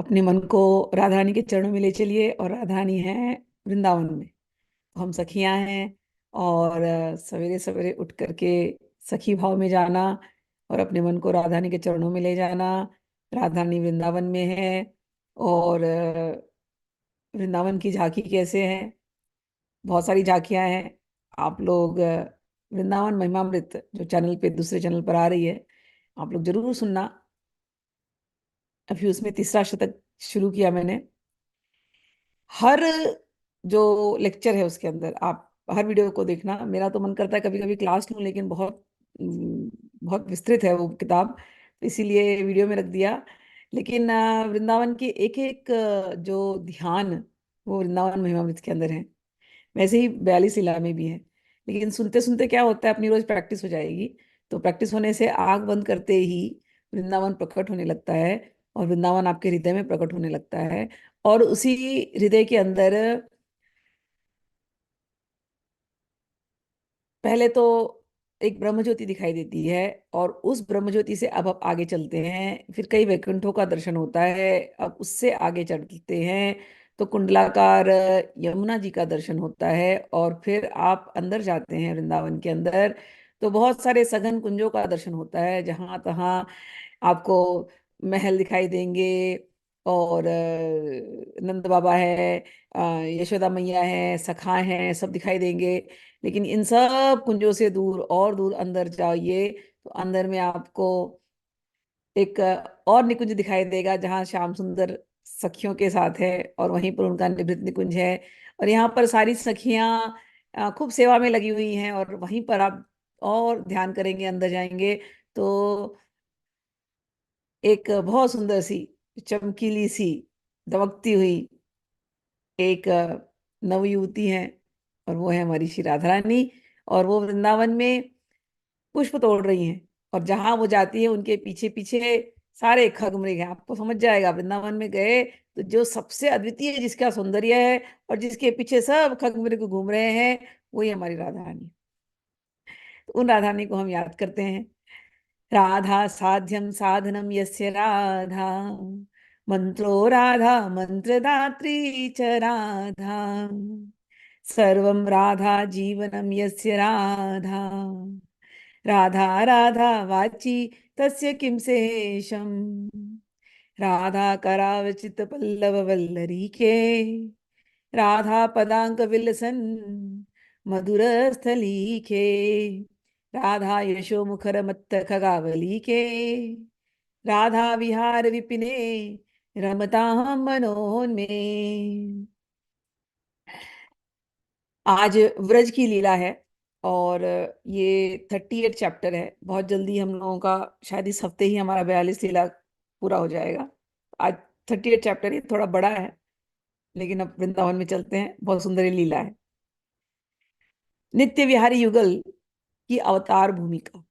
अपने मन को राधा रानी के चरणों में ले चलिए। और राधा रानी है वृंदावन में, तो हम सखियां हैं। और सवेरे सवेरे उठ करके सखी भाव में जाना और अपने मन को राधा रानी के चरणों में ले जाना। राधा रानी वृंदावन में है। और वृंदावन की झांकी कैसे है, बहुत सारी झांकियां हैं। आप लोग वृंदावन महिमामृत जो चैनल पे, दूसरे चैनल पर आ रही है, आप लोग जरूर सुनना। अभी उसमें तीसरा शतक शुरू किया मैंने। हर जो लेक्चर है उसके अंदर आप हर वीडियो को देखना। मेरा तो मन करता है कभी कभी क्लास लूं, लेकिन बहुत विस्तृत है वो किताब, तो इसीलिए वीडियो में रख दिया। लेकिन वृंदावन के एक एक जो ध्यान, वो वृंदावन महिमामृत के अंदर है। वैसे ही 42 लीला में भी है। लेकिन सुनते सुनते क्या होता है, अपनी रोज प्रैक्टिस हो जाएगी। तो प्रैक्टिस होने से आंख बंद करते ही वृंदावन प्रकट होने लगता है, और वृंदावन आपके हृदय में प्रकट होने लगता है। और उसी हृदय के अंदर पहले तो एक ब्रह्म ज्योति दिखाई देती है। और उस ब्रह्म ज्योति से अब आप आगे चलते हैं, फिर कई वैकुंठों का दर्शन होता है। अब उससे आगे चलते हैं तो कुंडलाकार यमुना जी का दर्शन होता है। और फिर आप अंदर जाते हैं वृंदावन के अंदर, तो बहुत सारे सघन कुंजों का दर्शन होता है। जहां तहां आपको महल दिखाई देंगे, और नंद बाबा है, यशोदा मैया है, सखा हैं, सब दिखाई देंगे। लेकिन इन सब कुंजों से दूर और दूर अंदर जाइए, तो अंदर में आपको एक और निकुंज दिखाई देगा, जहाँ श्याम सुंदर सखियों के साथ है, और वहीं पर उनका निभृत निकुंज है। और यहाँ पर सारी सखियां खूब सेवा में लगी हुई हैं। और वहीं पर आप और ध्यान करेंगे, अंदर जाएंगे, तो एक बहुत सुंदर सी, चमकीली सी, दमकती हुई एक नवयुवती है, और वो है हमारी श्री राधा रानी। और वो वृंदावन में पुष्प तोड़ रही हैं। और जहां वो जाती है, उनके पीछे पीछे सारे खग मृग हैं। आपको समझ जाएगा, वृंदावन में गए तो जो सबसे अद्वितीय, जिसका सौंदर्य है और जिसके पीछे सब खग मृग घूम रहे हैं, वही हमारी राधा रानी। तो उन राधा रानी को हम याद करते हैं। राधा साध्यम साधनम यस्य राधा, मंत्रो राधा मंत्रदात्री च राधा, सर्वं राधा जीवनम यस्य राधा, राधा राधा वाची तस्य किं शेषम, राधा करावचित पल्लव वल्लरी के, राधा पदांक विलसन मधुर स्थली के, राधा यशो मुखर मत्त खगावली के, राधा विहार विपिने रमता मनोन में। आज व्रज की लीला है, और ये 38 चैप्टर है। बहुत जल्दी हम लोगों का, शायद इस हफ्ते ही हमारा 42 लीला पूरा हो जाएगा। आज 38 चैप्टर, ये थोड़ा बड़ा है, लेकिन अब वृंदावन में चलते हैं। बहुत सुंदर ये लीला है। नित्य विहारी युगल की अवतार भूमिका।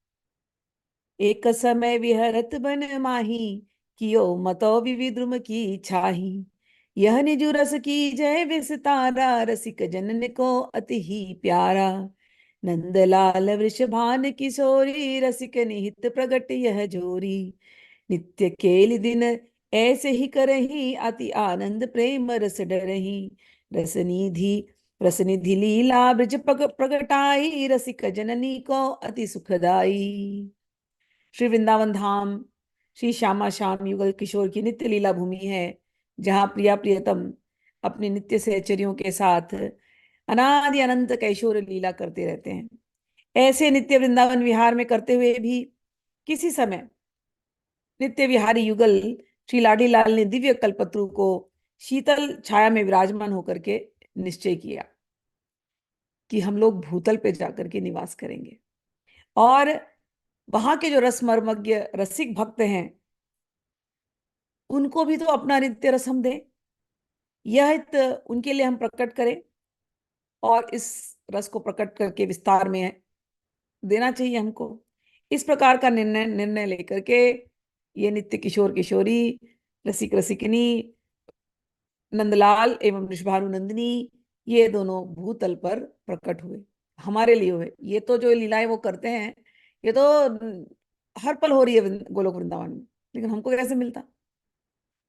एक समय विहरत बन माही, कियो मतो विविद्रुम की छाही, यह निजु रस की जय विस्तारा, रसिक जनन को अति ही प्यारा, नंदलाल वृषभान किशोरी, रसिक निहित प्रगट यह जोरी, नित्य केल दिन ऐसे ही करही, अति आनंद प्रेम रस डरही, रसनिधि रसनिधि लीला ब्रज प्रगटाई, रसिक जननी को अति सुखदाई। श्री वृंदावन धाम श्री श्यामा श्याम युगल किशोर की नित्य लीला भूमि है, जहाँ प्रिया प्रियतम अपने नित्य सहचरियों के साथ अनादि अनंत कैशोर लीला करते रहते हैं। ऐसे नित्य वृंदावन विहार में करते हुए भी किसी समय नित्य विहारी युगल श्री लाडी लाल ने दिव्य कल्पत्रु को शीतल छाया में विराजमान होकर के निश्चय किया कि हम लोग भूतल पे जाकर के निवास करेंगे। और वहां के जो रसमर्मज्ञ रसिक भक्त हैं, उनको भी तो अपना नित्य रस हम दें, यह हित उनके लिए हम प्रकट करें। और इस रस को प्रकट करके विस्तार में देना चाहिए हमको। इस प्रकार का निर्णय निर्णय लेकर के ये नित्य किशोर किशोरी, रसिक रसिकनी, नंदलाल एवं वृषभानु नंदिनी, ये दोनों भूतल पर प्रकट हुए, हमारे लिए हुए। ये तो जो लीलाएं वो करते हैं, ये तो हर पल हो रही है गोलोक वृंदावन में, लेकिन हमको कैसे मिलता?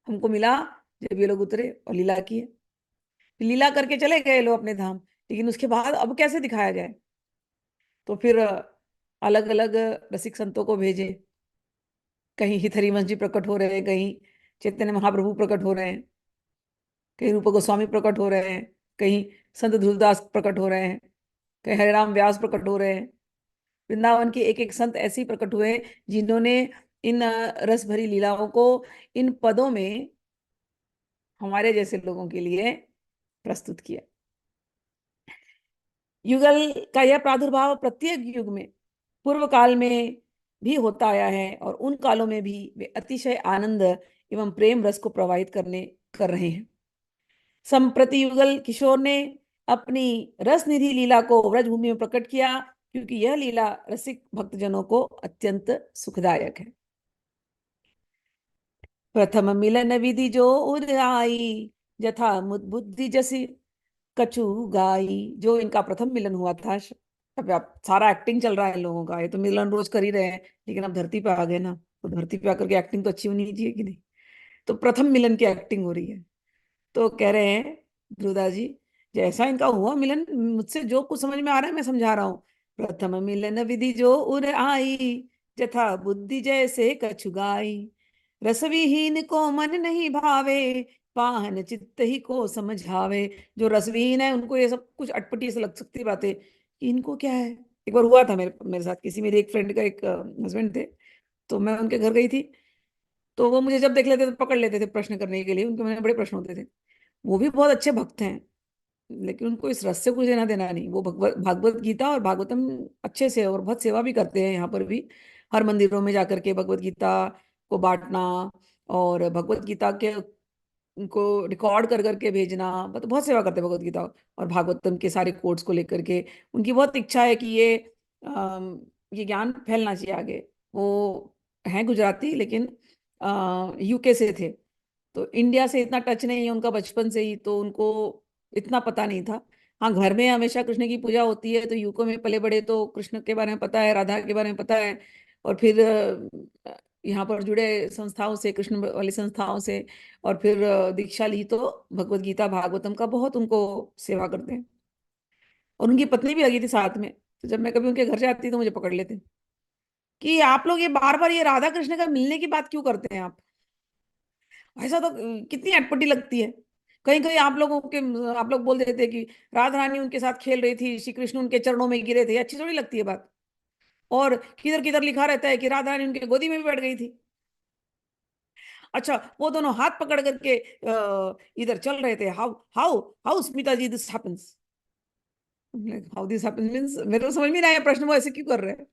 हमको मिला जब ये लोग उतरे और लीला की है। फिर लीला करके चले गए लोग अपने धाम, लेकिन उसके बाद अब कैसे दिखाया जाए? तो फिर अलग अलग रसिक संतों को भेजे। कहीं हिथरिवंश जी प्रकट हो रहे हैं, कहीं चैतन्य महाप्रभु प्रकट हो रहे हैं, कहीं रूप गोस्वामी प्रकट हो रहे हैं, कहीं संत ध्रुवदास प्रकट हो रहे हैं, कहीं हरिराम व्यास प्रकट हो रहे हैं। वृंदावन के एक एक संत ऐसे ही प्रकट हुए हैं, जिन्होंने इन रस भरी लीलाओं को इन पदों में हमारे जैसे लोगों के लिए प्रस्तुत किया। युगल का यह प्रादुर्भाव प्रत्येक युग में, पूर्व काल में भी होता आया है, और उन कालों में भी वे अतिशय आनंद एवं प्रेम रस को प्रवाहित कर रहे हैं। संप्रति युगल किशोर ने अपनी रस निधि लीला को व्रजभूमि में प्रकट किया, क्योंकि यह लीला रसिक भक्तजनों को अत्यंत सुखदायक है। प्रथम मिलन विधि जो उदाई, जथा मुद बुद्धि जसी कछु गाई। जो इनका प्रथम मिलन हुआ था, अब आप सारा एक्टिंग चल रहा है इन लोगों का, ये तो मिलन रोज कर ही रहे हैं, लेकिन अब धरती पे आ गए ना, तो धरती पे आकर के एक्टिंग तो अच्छी होनी चाहिए कि नहीं? तो प्रथम मिलन की एक्टिंग हो रही है। तो कह रहे हैं ध्रुवदास जी, जैसा इनका हुआ मिलन, मुझसे जो कुछ समझ में आ रहा है मैं समझा रहा हूँ। प्रथम मिलन विधि जो उर आई, जथा बुद्धि जैसे कछु गाई। रसविहीन को मन नहीं भावे, पाहन चित्त ही को समझावे। जो रसविहीन है उनको ये सब कुछ अटपटी से लग सकती बातें कि इनको क्या है। एक बार हुआ था मेरे मेरे साथ, किसी मेरी एक फ्रेंड का एक हस्बैंड थे, तो मैं उनके घर गई थी। तो वो मुझे जब देख लेते थे तो पकड़ लेते थे प्रश्न करने के लिए, उनके मन में बड़े प्रश्न होते थे। वो भी बहुत अच्छे भक्त हैं, लेकिन उनको इस रस से कुछ देना देना नहीं। वो भागवत गीता और भागवतम अच्छे से और बहुत सेवा भी करते हैं यहाँ पर भी, हर मंदिरों में जाकर के भगवत गीता को बांटना, और भगवत गीता के को रिकॉर्ड कर करके भेजना, मतलब बहुत सेवा करते हैं भगवत गीता और भागवतम के सारे कोड्स को लेकर के। उनकी बहुत इच्छा है कि ये ज्ञान फैलना चाहिए आगे। वो हैं गुजराती, लेकिन यूके से थे, तो इंडिया से इतना टच नहीं है उनका बचपन से ही, तो उनको इतना पता नहीं था। हाँ, घर में हमेशा कृष्ण की पूजा होती है, तो यूको में पले बड़े, तो कृष्ण के बारे में पता है, राधा के बारे में पता है। और फिर यहाँ पर जुड़े संस्थाओं से, कृष्ण वाली संस्थाओं से, और फिर दीक्षा ली, तो भगवत गीता भागवतम का बहुत उनको सेवा करते हैं। और उनकी पत्नी भी लगी थी साथ में, तो जब मैं कभी उनके घर जाती तो मुझे पकड़ लेते कि आप लोग ये बार बार ये राधा कृष्ण का मिलने की बात क्यों करते हैं आप? ऐसा तो कितनी अटपटी लगती है। कहीं कहीं आप लोग बोल देते कि राधा रानी उनके साथ खेल रही थी, श्री कृष्ण उनके चरणों में गिरे थे, अच्छी थोड़ी लगती है बात। और किधर किधर लिखा रहता है कि राधा रानी उनके गोदी में भी बैठ गई थी। अच्छा, वो दोनों हाथ पकड़ करके इधर चल रहे थे। How how how Smita ji this happens? How this happens means मेरे को समझ में नहीं आया प्रश्न, वो ऐसे क्यों कर रहे हैं।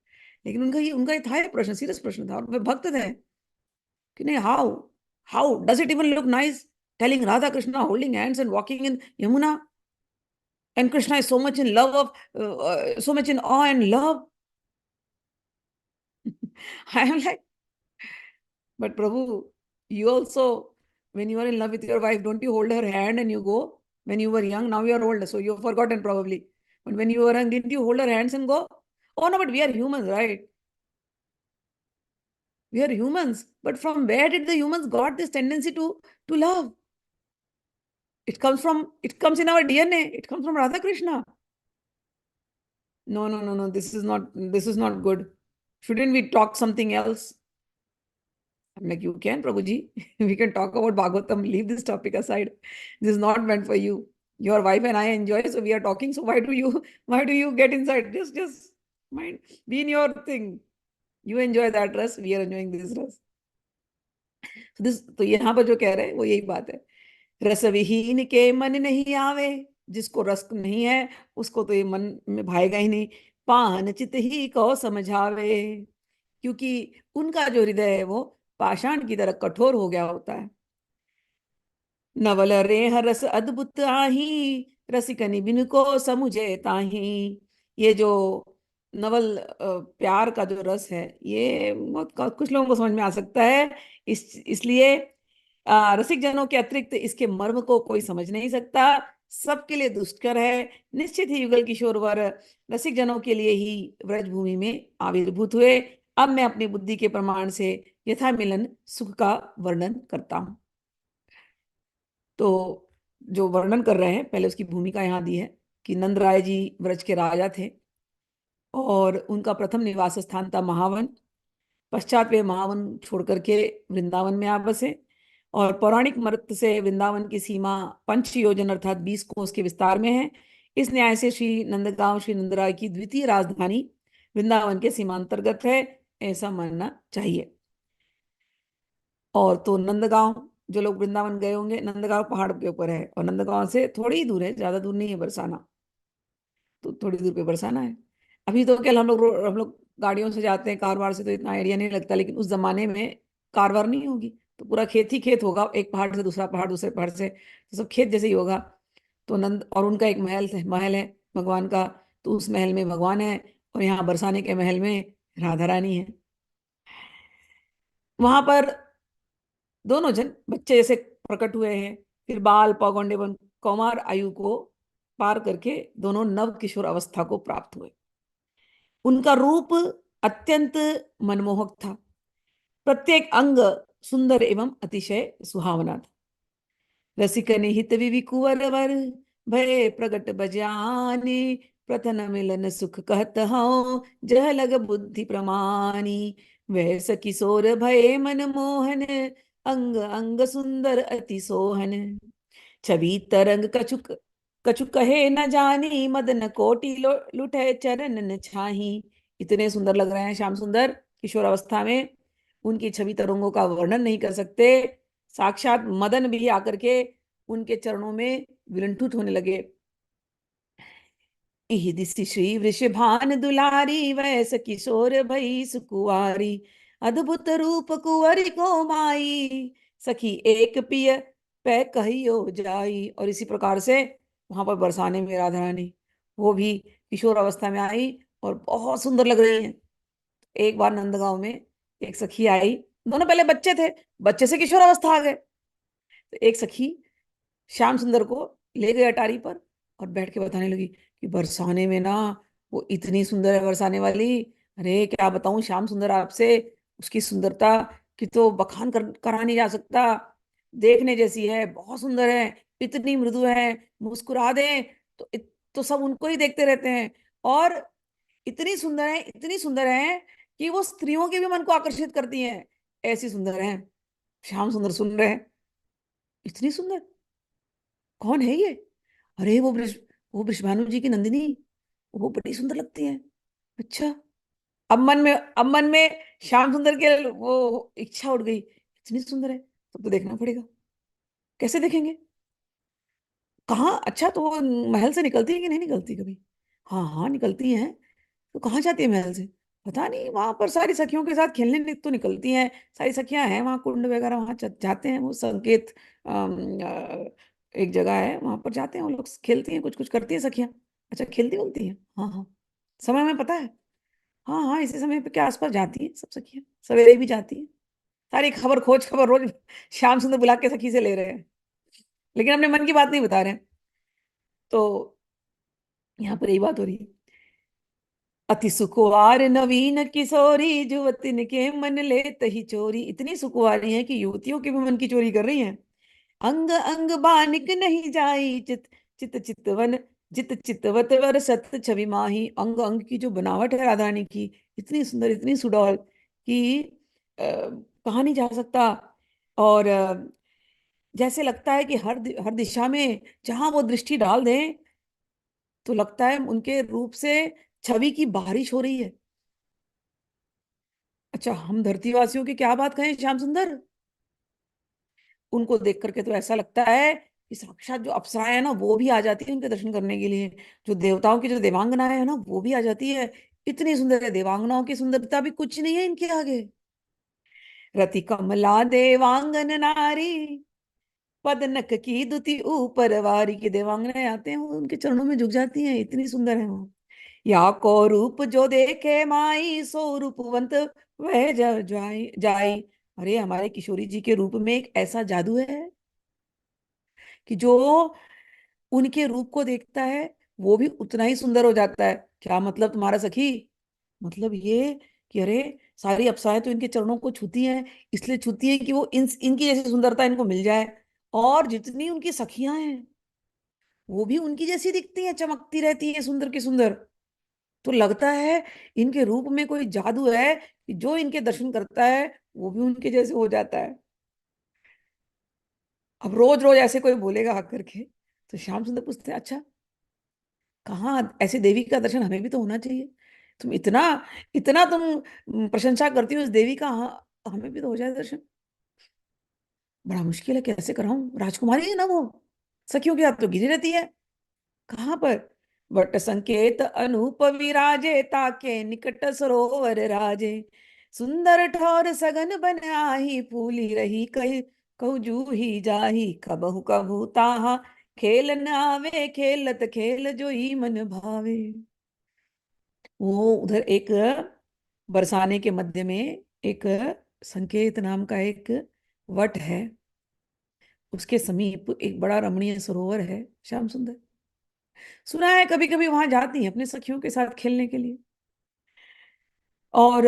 लेकिन उनका ये था, ये प्रश्न सीरियस प्रश्न था, और वे भक्त थे कि नहीं। How how does it even look nice telling Radha Krishna holding hands and walking in Yamuna, and Krishna is so much in love of so much in awe and love. I am like, but Prabhu, you also, when you are in love with your wife, don't you hold her hand and you go? When you were young, now you are older, so you have forgotten probably. But when you were young, didn't you hold her hands and go? Oh no, but we are humans, right? We are humans. But from where did the humans got this tendency to love? It comes in our DNA. It comes from Radha Krishna. No, no, no, no. This is not good. Shouldn't we talk something else? I'm like, you can, Prabhuji. We can talk about Bhagavatam. Leave this topic aside. This is not meant for you. Your wife and I enjoy, so we are talking. So why do you get inside? Just mind, be in your thing. You enjoy that rest. We are enjoying this rest. तो यहाँ पर जो कह रहे हैं वो यही बात है। रस विहीन के मन नहीं आवे, जिसको रस नहीं है उसको तो ये मन में भाएगा ही नहीं। पान चित ही को समझावे, क्योंकि उनका जो हृदय है वो पाषाण की तरह कठोर हो गया होता है। नवल रेह रस अद्भुत आही, रसिकनि बिन को समुझे ताही। ये जो नवल प्यार का जो रस है, ये कुछ लोगों को समझ में आ सकता है। इसलिए रसिक जनों के अतिरिक्त इसके मर्म को कोई समझ नहीं सकता। सबके लिए दुष्कर है। निश्चित ही युगल किशोर वर रसिक जनों के लिए ही व्रजभूमि में आविर्भूत हुए। अब मैं अपनी बुद्धि के प्रमाण से यथा मिलन सुख का वर्णन करता हूँ। तो जो वर्णन कर रहे हैं, पहले उसकी भूमिका यहाँ दी है कि नंद राय जी ब्रज के राजा थे और उनका प्रथम निवास स्थान था महावन। पश्चात वे महावन छोड़ करके वृंदावन में आ बसे। और पौराणिक मत से वृंदावन की सीमा 5 योजन अर्थात 20 कोस के विस्तार में है। इस न्याय से श्री नंदगांव श्री नंदराय की द्वितीय राजधानी वृंदावन के सीमांतर्गत है, ऐसा मानना चाहिए। और तो नंदगांव, जो लोग वृंदावन गए होंगे, नंदगांव पहाड़ के ऊपर है और नंदगांव से थोड़ी ही दूर है, ज्यादा दूर नहीं है बरसाना। तो थोड़ी दूर पे बरसाना है। अभी तो क्या हम लोग गाड़ियों से जाते हैं, कार वार से तो इतना आइडिया नहीं लगता, लेकिन उस जमाने में कार वार नहीं होगी, तो पूरा खेत ही खेत होगा, एक पहाड़ से दूसरा पहाड़, दूसरे पहाड़ से, तो सब खेत जैसे ही होगा। तो नंद और उनका एक महल है भगवान का। तो उस महल में भगवान है और यहाँ बरसाने के महल में राधा रानी है। वहां पर दोनों जन बच्चे जैसे प्रकट हुए हैं। फिर बाल पौगंड एवं कौमार आयु को पार करके दोनों नव किशोर अवस्था को प्राप्त हुए। उनका रूप अत्यंत मनमोहक था। प्रत्येक अंग सुंदर एवं अतिशय सुहावना था। रसिकन हित विवि कुंवर वर भय प्रगट बजाने, प्रथन मिलन सुख कहत हूँ जह लग बुद्धि प्रमानी। वैस किशोर भय मन मोहन, अंग अंग सुंदर अति सोहन। छवि तरंग कछुक कछु कहे न जानी, मदन कोटि लुटे चरण न छाही। इतने सुंदर लग रहे हैं श्याम सुंदर किशोर अवस्था में, उनकी छवि तरंगों का वर्णन नहीं कर सकते। साक्षात मदन भी आकर के उनके चरणों में विलुंठित होने लगे। इहि दिशि श्री वृषभान दुलारी, वैस किशोर भई सुकुवारी। अद्भुत रूप कुंवरी को माई, सखी एक पिय पै कहियो जाई। और इसी प्रकार से वहां पर बरसाने में राधा रानी वो भी किशोर अवस्था में आई और बहुत सुंदर लग रही है। एक बार नंदगांव में एक सखी आई, दोनों पहले बच्चे थे, बच्चे से किशोर अवस्था आ गए। तो एक सखी श्याम सुंदर को ले गई अटारी पर और बैठ के बताने लगी कि बरसाने में ना वो इतनी सुंदर है बरसाने वाली। अरे क्या बताऊं श्याम सुंदर आपसे, उसकी सुंदरता की तो बखान करा नहीं जा सकता। देखने जैसी है, बहुत सुंदर है, इतनी मृदु है, मुस्कुरा दे तो तो सब उनको ही देखते रहते हैं। और इतनी सुंदर है, इतनी सुंदर है कि वो स्त्रियों के भी मन को आकर्षित करती हैं, ऐसी सुंदर है। श्याम सुंदर सुन रहे हैं, इतनी सुंदर, कौन है ये? अरे वो वृषभानु जी की नंदिनी, वो बड़ी सुंदर लगती है। अच्छा। अब मन में श्याम सुंदर के वो इच्छा उठ गई, इतनी सुंदर है तो देखना पड़ेगा। कैसे देखेंगे? कहाँ? अच्छा, तो वो महल से निकलती है कि नहीं निकलती कभी? हाँ हाँ निकलती है। तो कहाँ जाती है महल से? पता नहीं, वहां पर सारी सखियों के साथ खेलने तो निकलती हैं। सारी सखियां हैं वहां, कुंड वगैरह वहां जाते हैं वो संकेत। एक जगह है वहां पर जाते हैं वो लोग, खेलती हैं, कुछ कुछ करती हैं सखियां। अच्छा, खेलती बोलती हैं, हाँ हाँ, समय में पता है। हाँ हाँ, इसी समय पे के आसपास जाती हैं सब सखियां, सवेरे भी जाती हैं। सारी खबर खोज खबर रोज श्याम सुंदर बुला के सखी से ले रहे हैं, लेकिन अपने मन की बात नहीं बता रहे हैं। तो यहाँ पर यही बात हो रही है। अति सुकुवार नवीन किशोरी, युवतिन के मन ले तही चोरी। इतनी सुकुवारी है कि युवतियों के भी मन की चोरी कर रही हैं। अंग अंग बानिक नहीं जाई, चित चित चितवन जित चितवत वर सत छवि माही। अंग अंग की जो बनावट है राधा रानी की, इतनी सुंदर, इतनी सुडौल कि कहा नहीं जा सकता। और जैसे लगता है कि हर दिशा में जहां वो दृष्टि डाल दें तो लगता है उनके रूप से छवि की बारिश हो रही है। अच्छा, हम धरतीवासियों की क्या बात कहें श्याम सुंदर, उनको देख करके तो ऐसा लगता है कि साक्षात जो अप्सराएं है ना वो भी आ जाती है उनके दर्शन करने के लिए। जो देवताओं की जो देवांगनाएं है ना वो भी आ जाती है। इतनी सुंदर है, देवांगनाओं की सुंदरता भी कुछ नहीं है इनके आगे। रति कमला देवांगन नारी, पदनक की दुति ऊपर वारी। की देवांगनाएं आते हैं, वो उनके चरणों में झुक जाती हैं, इतनी सुंदर है वो। या को रूप जो देखे माई, सो रूपवंत वह जाई जाई। अरे हमारे किशोरी जी के रूप में एक ऐसा जादू है कि जो उनके रूप को देखता है वो भी उतना ही सुंदर हो जाता है। क्या मतलब तुम्हारा सखी? मतलब ये कि अरे सारी अप्सराएं तो इनके चरणों को छूती हैं, इसलिए छूती हैं कि वो इनकी जैसी सुंदरता इनको मिल जाए। और जितनी उनकी सखियां हैं वो भी उनकी जैसी दिखती हैं, चमकती रहती हैं, सुंदर की सुंदर। तो लगता है इनके रूप में कोई जादू है कि जो इनके दर्शन करता है वो भी उनके जैसे हो जाता है। अब रोज रोज ऐसे कोई बोलेगा हक करके, तो श्याम सुंदर पूछते हैं, अच्छा कहाँ ऐसे देवी का दर्शन हमें भी तो होना चाहिए। तुम इतना इतना तुम प्रशंसा करती हो उस देवी का, हाँ हमें भी तो हो जाए दर्शन। बड़ा मुश्किल है, कैसे कराऊं, राजकुमारी है ना वो, सखियों के हाथ तो गिरी रहती है। कहाँ पर? वट संकेत अनूप विराजे, ताके निकट सरोवर राजे। सुंदर ठौर सघन बन आही, फूली रही कही कहू जूही जाही। कबहु कबहु ताहा खेल न आवे, खेलत खेल जोई मन भावे। वो उधर एक बरसाने के मध्य में एक संकेत नाम का एक वट है, उसके समीप एक बड़ा रमणीय सरोवर है श्याम सुंदर। सुना है कभी कभी वहां जाती हैं अपने सखियों के साथ खेलने के लिए। और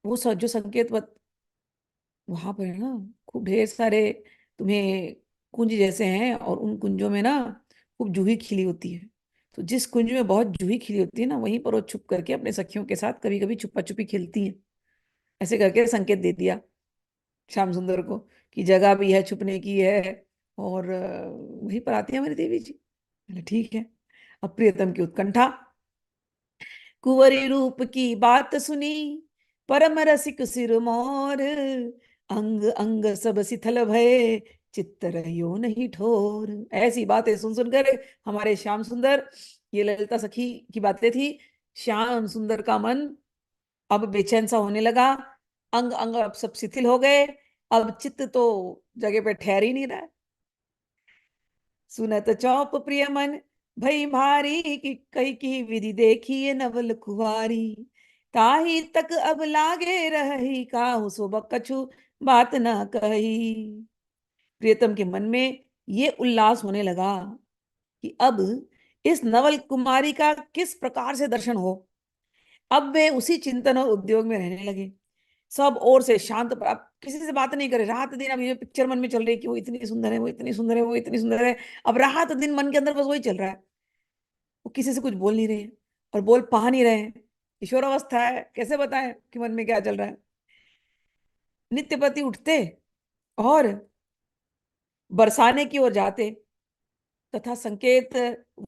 वो जो संकेत वहां पर है ना, खूब ढेर सारे तुम्हें कुंज जैसे हैं, और उन कुंजों में ना खूब जूही खिली होती है। तो जिस कुंज में बहुत जूही खिली होती है ना, वहीं पर वो छुप करके अपने सखियों के साथ कभी कभी छुपा छुपी खेलती हैं। ऐसे करके संकेत दे दिया श्याम सुंदर को कि जगह भी है छुपने की है, और वहीं पर आती है हमारी देवी जी। मैंने ठीक है। अब प्रियतम की उत्कंठा, कुंवरी रूप की बात सुनी, परम रसिक सिर मोर। अंग अंग सब शिथिल भये, चित्त रहियो नहीं ठोर। ऐसी बातें सुन सुनकर हमारे श्याम सुंदर, ये ललिता सखी की बातें थी, श्याम सुंदर का मन अब बेचैन सा होने लगा। अंग अंग अब सब शिथिल हो गए। अब चित्त तो जगह पे ठहर ही नहीं रहा है। सुनत चौप प्रिय मन भई भारी, कि कई की विधि देखिए नवल कुवारी। ताही तक अब लागे रही, काहू सो कछु बात न कही। प्रियतम के मन में ये उल्लास होने लगा कि अब इस नवल कुमारी का किस प्रकार से दर्शन हो। अब वे उसी चिंतन और उद्योग में रहने लगे, सब ओर से शांत। पर अब किसी से बात नहीं करे, रात दिन अब ये पिक्चर मन में चल रही है कि वो इतनी सुंदर है, वो इतनी सुंदर है, वो इतनी सुंदर है। अब रात दिन मन के अंदर बस वही चल रहा है। वो किसी से कुछ बोल नहीं रहे हैं और बोल पा नहीं रहे हैं। किशोरावस्था है, कैसे बताएं कि मन में क्या चल रहा है। नित्यपति उठते और बरसाने की ओर जाते, तथा संकेत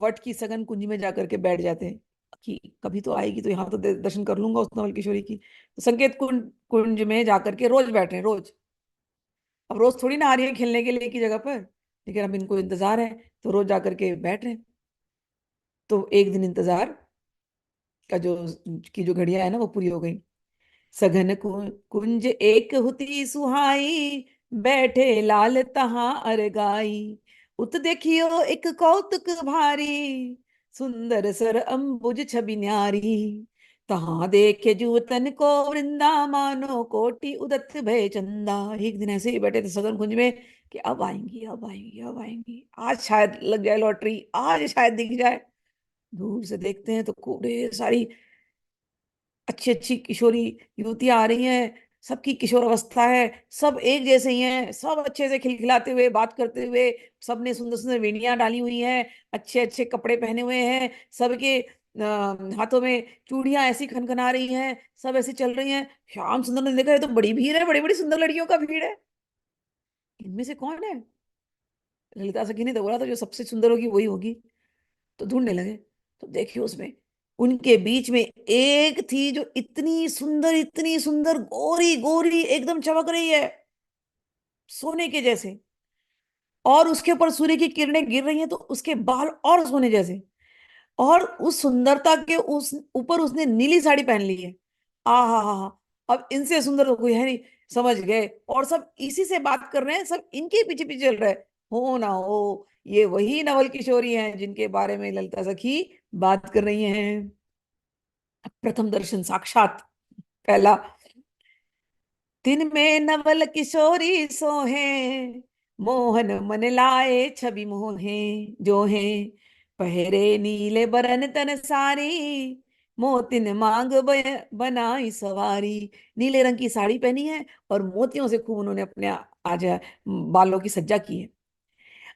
वट की सघन कुंज में जाकर के बैठ जाते हैं कि कभी तो आएगी तो यहाँ तो दर्शन कर लूंगा उस नवल किशोरी की। तो संकेत कुंज में जाकर के रोज बैठ रहे हैं, रोज। अब रोज थोड़ी ना आ रही है खेलने के लिए की जगह पर, लेकिन अब इनको इंतजार है, तो रोज जाकर के बैठ रहे हैं। तो एक दिन इंतजार का जो की जो घड़ियां है ना वो पूरी हो गई। सघन कुंज एक हुती सुहाई, बैठे लाल तहां अरगाई। उत देखियो एक कौतुक भारी, सुंदर सर अंबुज छवि न्यारी। तहां देखे जुवतन को वृंदा, मानो कोटि उदत भय चंदा। एक दिन ऐसे ही बैठे थे सघन कुंज में कि अब आएंगी, अब आएंगी, अब आएंगी, आज शायद लग जाए लॉटरी, आज शायद दिख जाए। दूर से देखते हैं तो खूब ढेर सारी अच्छी अच्छी किशोरी युवतियां आ रही हैं। सबकी किशोर अवस्था है, सब एक जैसे ही हैं, सब अच्छे से खिलखिलाते हुए बात करते हुए। सबने सुंदर सुंदर वेणियां डाली हुई हैं, अच्छे अच्छे कपड़े पहने हुए हैं। सबके हाथों में चूड़ियां ऐसी खनखना रही हैं, सब ऐसे चल रही हैं। श्याम सुंदर ने देखा ये तो बड़ी भीड़ है, बड़ी बड़ी सुंदर लड़कियों का भीड़ है। इनमें से कौन है? ललिता सखी ने तो बोला था जो सबसे सुंदर होगी वही होगी। तो ढूंढने लगे, तो देखिए उसमें उनके बीच में एक थी जो इतनी सुंदर, इतनी सुंदर, गोरी गोरी एकदम चमक रही है, सोने के जैसे। और उसके ऊपर सूर्य की किरणें गिर रही हैं तो उसके बाल और सोने जैसे। और उस सुंदरता के उस ऊपर उसने नीली साड़ी पहन ली है। आ हा हा हा, अब इनसे सुंदर तो कोई है नहीं, समझ गए। और सब इसी से बात कर रहे हैं, सब इनके पीछे पीछे चल रहे हैं। हो ना हो, ये वही नवल किशोरी हैं जिनके बारे में ललिता सखी बात कर रही हैं। प्रथम दर्शन साक्षात पहला। दिन में नवल किशोरी सोहे, मोहन मन लाए छवि मोहे। जो है पहरे नीले बरन तन सारी, मोतिन मांग बनाई सवारी। नीले रंग की साड़ी पहनी है और मोतियों से खूब उन्होंने अपने आज बालों की सज्जा की है।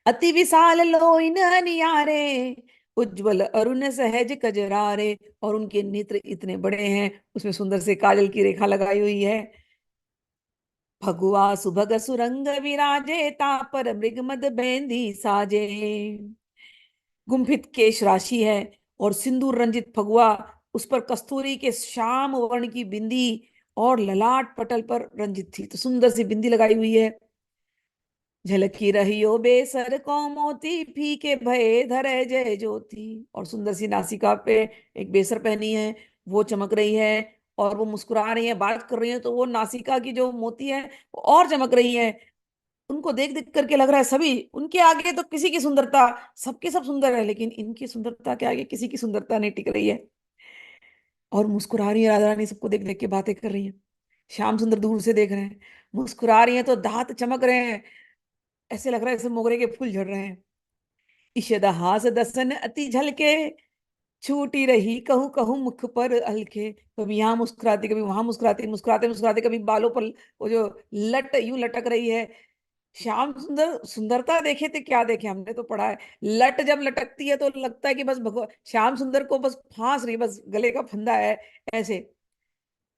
अति विशाल लोइन नियारे, उज्जवल अरुण सहज कजरारे। और उनके नेत्र इतने बड़े हैं, उसमें सुंदर से काजल की रेखा लगाई हुई है। भगुआ सुभग सुरंग विराजे, तापर मृग मद बेंदी साजे। गुंफित केश राशि है, और सिंदूर रंजित फगुआ, उस पर कस्तूरी के श्याम वर्ण की बिंदी, और ललाट पटल पर रंजित थी, तो सुंदर सी बिंदी लगाई हुई है। झलकी रहियो बेसर को मोती, फीके भये धरे जय ज्योति। और सुंदर सी नासिका पे एक बेसर पहनी है, वो चमक रही है। और वो मुस्कुरा रही है, बात कर रही है, तो वो नासिका की जो मोती है वो और चमक रही है। उनको देख देख करके लग रहा है सभी उनके आगे तो किसी की सुंदरता, सबके सब सुंदर है, लेकिन इनकी सुंदरता के आगे किसी की सुंदरता नहीं टिक रही है। और मुस्कुरा रही है राधा रानी, सबको देख देख के बातें कर रही है। श्याम सुंदर दूर से देख रहे हैं, मुस्कुरा रही है तो दांत चमक रहे हैं, ऐसे लग रहा है जैसे मोगरे के फूल झड़ रहे हैं। इशद हास दसन अति झलके, छूटी रही कहूँ कहूँ मुख पर हल्के। कभी यहाँ मुस्कुराती, कभी वहां मुस्कुराती, मुस्कुराते मुस्कुराते कभी बालों पर वो जो लट यूं लटक रही है। श्याम सुंदर सुंदरता देखे थे, क्या देखे, हमने तो पढ़ा है, लट जब लटकती है तो लगता है कि बस भगवान श्याम सुंदर को बस फांस रही, बस गले का फंदा है ऐसे।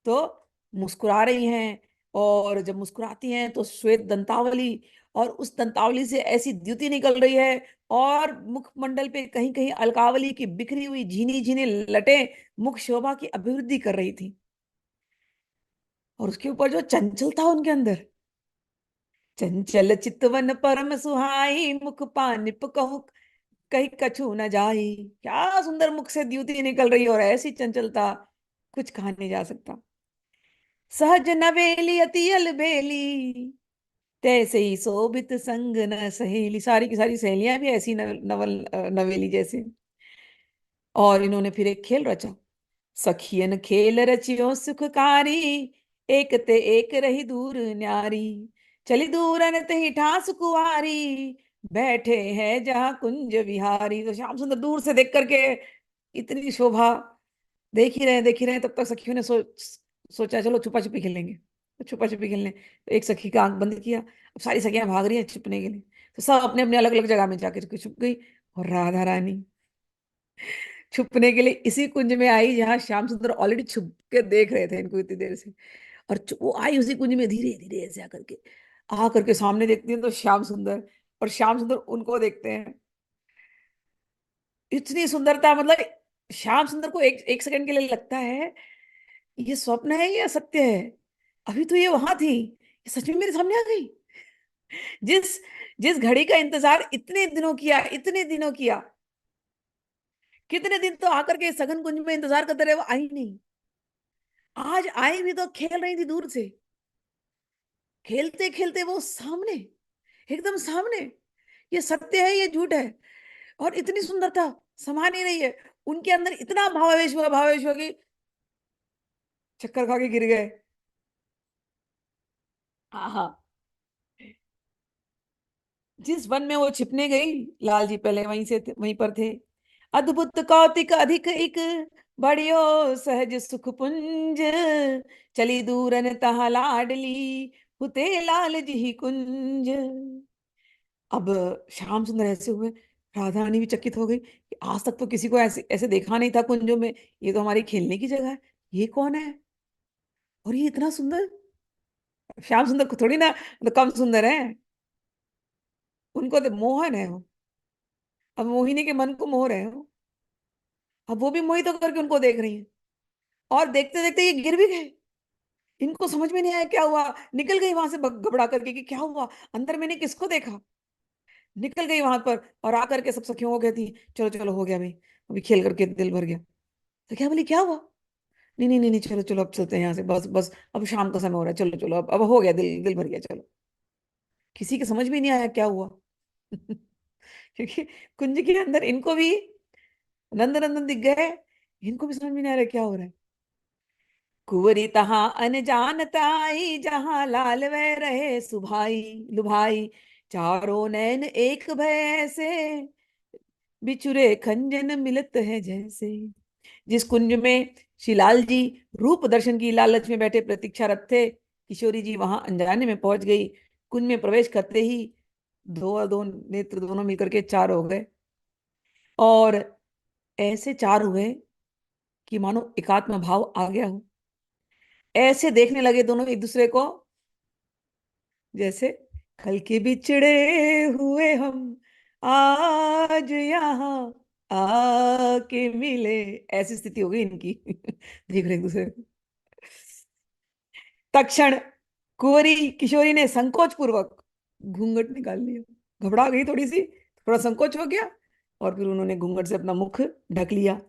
तो मुस्कुरा रही हैं, और जब मुस्कुराती हैं तो श्वेत दंतावली, और उस दंतावली से ऐसी द्युति निकल रही है। और मुखमंडल पे कहीं कहीं अलकावली की बिखरी हुई झीनी झीनी लटें मुख शोभा की अभिवृद्धि कर रही थी। और उसके ऊपर जो चंचल था उनके अंदर, चंचल चितवन परम सुहाई, मुख पानिप कहूँ कहीं कछू न जाई। क्या सुंदर मुख से द्युति निकल रही है, और ऐसी चंचलता, कुछ कहा नहीं जा सकता। सहज नवेली अति अलबेली, तैसे ही शोभित संग न सहेली। सारी की सारी सहेलियां भी ऐसी नवेली जैसे। और इन्होंने फिर एक खेल रचा, सखियन खेल रचियो सुखकारी, एक ते एक रही दूर न्यारी। चली दूरन तही ठास कुआरी, बैठे हैं जहाँ कुंज विहारी। तो श्याम सुंदर दूर से देख करके इतनी शोभा देख ही रहे हैं, तब तक सखियों ने सोचा चलो छुपा छुपी खेलेंगे। तो छुपा छुपी खेलने, तो एक सखी का आंख बंद किया, अब सारी सखियां भाग रही हैं छुपने के लिए। तो सब अपने अपने अलग अलग जगह में जाकर छुप गई। और राधा रानी छुपने के लिए इसी कुंज में आई जहां श्याम सुंदर ऑलरेडी छुप के देख रहे थे इनको इतनी देर से। और वो आई उसी कुंज में धीरे धीरे ऐसे आकर के सामने देखती हैं तो श्याम सुंदर, और श्याम सुंदर उनको देखते हैं। इतनी सुंदरता, मतलब श्याम सुंदर को एक एक सेकंड के लिए लगता है ये स्वप्न है या सत्य है। अभी तो ये वहां थी, ये सच में मेरे सामने आ गई। जिस जिस घड़ी का इंतजार इतने दिनों किया, इतने दिनों किया, कितने दिन तो आकर के सघन कुंज में इंतजार करते रहे, वो आई नहीं। आज आई भी तो खेल रही थी दूर से, खेलते खेलते वो सामने, एकदम सामने। ये सत्य है, ये झूठ है। और इतनी सुंदरता समा नहीं रही है। उनके अंदर इतना भावावेश हुआ कि चक्कर खा के गिर गए। हाँ हाँ। जिस वन में वो छिपने गई, लाल जी पहले वहीं पर थे। अद्भुत कौतिक अधिक एक, बड़ियो सहज सुख पुंज। चली दूरन तहा लाडली, हुते लाल जी कुंज। अब श्याम सुंदर ऐसे हुए, राधा रानी भी चकित हो गई कि आज तक तो किसी को ऐसे ऐसे देखा नहीं था कुंजों में। ये तो हमारी खेलने की जगह है, ये कौन है, और ये इतना सुंदर। श्याम सुंदर को थोड़ी ना तो कम सुंदर है, उनको तो मोहन है वो। अब मोहिनी के मन को मोह रहे हो, अब वो भी मोहित होकर के उनको देख रही है। और देखते देखते ये गिर भी गए। इनको समझ में नहीं आया क्या हुआ, निकल गई वहां से घबरा करके कि क्या हुआ, अंदर मैंने किसको देखा। निकल गई वहां पर, और आकर के सब सखियों को कहती चलो चलो हो गया भाई, अभी खेल करके दिल भर गया। तो क्या बोली, क्या हुआ। नहीं नहीं नहीं नहीं, चलो चलो अब चलते हैं यहाँ से, बस बस अब शाम का समय हो रहा है, चलो चलो अब हो गया, दिल दिल भर गया, चलो। किसी के समझ में नहीं आया क्या हुआ। क्योंकि कुंज के अंदर इनको भी नंद नंदन दिख गए, इनको भी समझ में नहीं आ रहा क्या हो रहा है। कुंवरी तहां अनजान ताई, जहां लाल वह रहे सुभाई लुभाई। चारों नैन एक भय से, बिछुरे खंजन मिलत है जैसे। जिस कुंज में श्री लाल जी रूप दर्शन की लालच में बैठे प्रतीक्षारत थे, किशोरी जी वहां अनजाने में पहुंच गई। कुंज में प्रवेश करते ही दो और दो नेत्र दोनों मिलकर के चार हो गए। और ऐसे चार हुए कि मानो एकात्म भाव आ गया हो। ऐसे देखने लगे दोनों एक दूसरे को, जैसे कल के बिछड़े हुए हम आज यहाँ आके मिले। ऐसी स्थिति हो गई इनकी। देख रहे एक दूसरे को। तक्षण कुंवरी किशोरी ने संकोच पूर्वक घूंघट निकाल लिया। घबरा गई थोड़ी सी, थोड़ा संकोच हो गया, और फिर उन्होंने घूंघट से अपना मुख ढक लिया।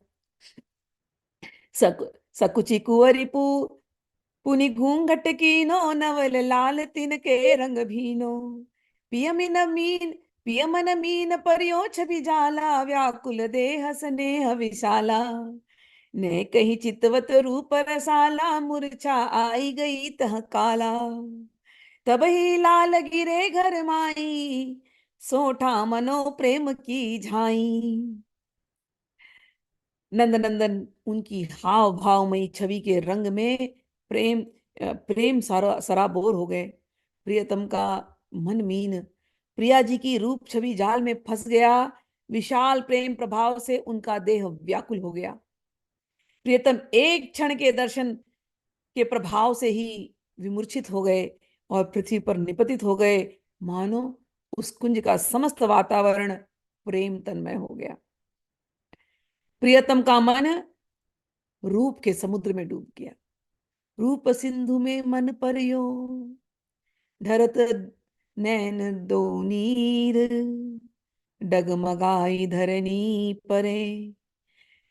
सक सकुची कुंवरी पुनि घूंघट कीनो, नवल लाल तिन के रंग भीनो। पियमिन मीन पियमन मीन परियो छवि जाला, व्याकुल देह स्नेह विशाला। ने कही चितवत रूप रसाला, मूर्छा आई गई तह काला। तब ही लाल गिरे घर माई, सोठा मनो प्रेम की झाई। नंदनंदन उनकी हाव भावमयी छवि के रंग में प्रेम प्रेम सारा सराबोर हो गए। प्रियतम का मन मीन प्रिया जी की रूप छवि जाल में फंस गया। विशाल प्रेम प्रभाव से उनका देह व्याकुल हो गया। प्रियतम एक क्षण के दर्शन के प्रभाव से ही विमूर्छित हो गए और पृथ्वी पर निपतित हो गए। मानो उस कुंज का समस्त वातावरण प्रेम तन्मय हो गया। प्रियतम का मन रूप के समुद्र में डूब गया। रूप सिंधु में मन परियो, धरत नैन दो नीर। डगमगाई धरनी परे,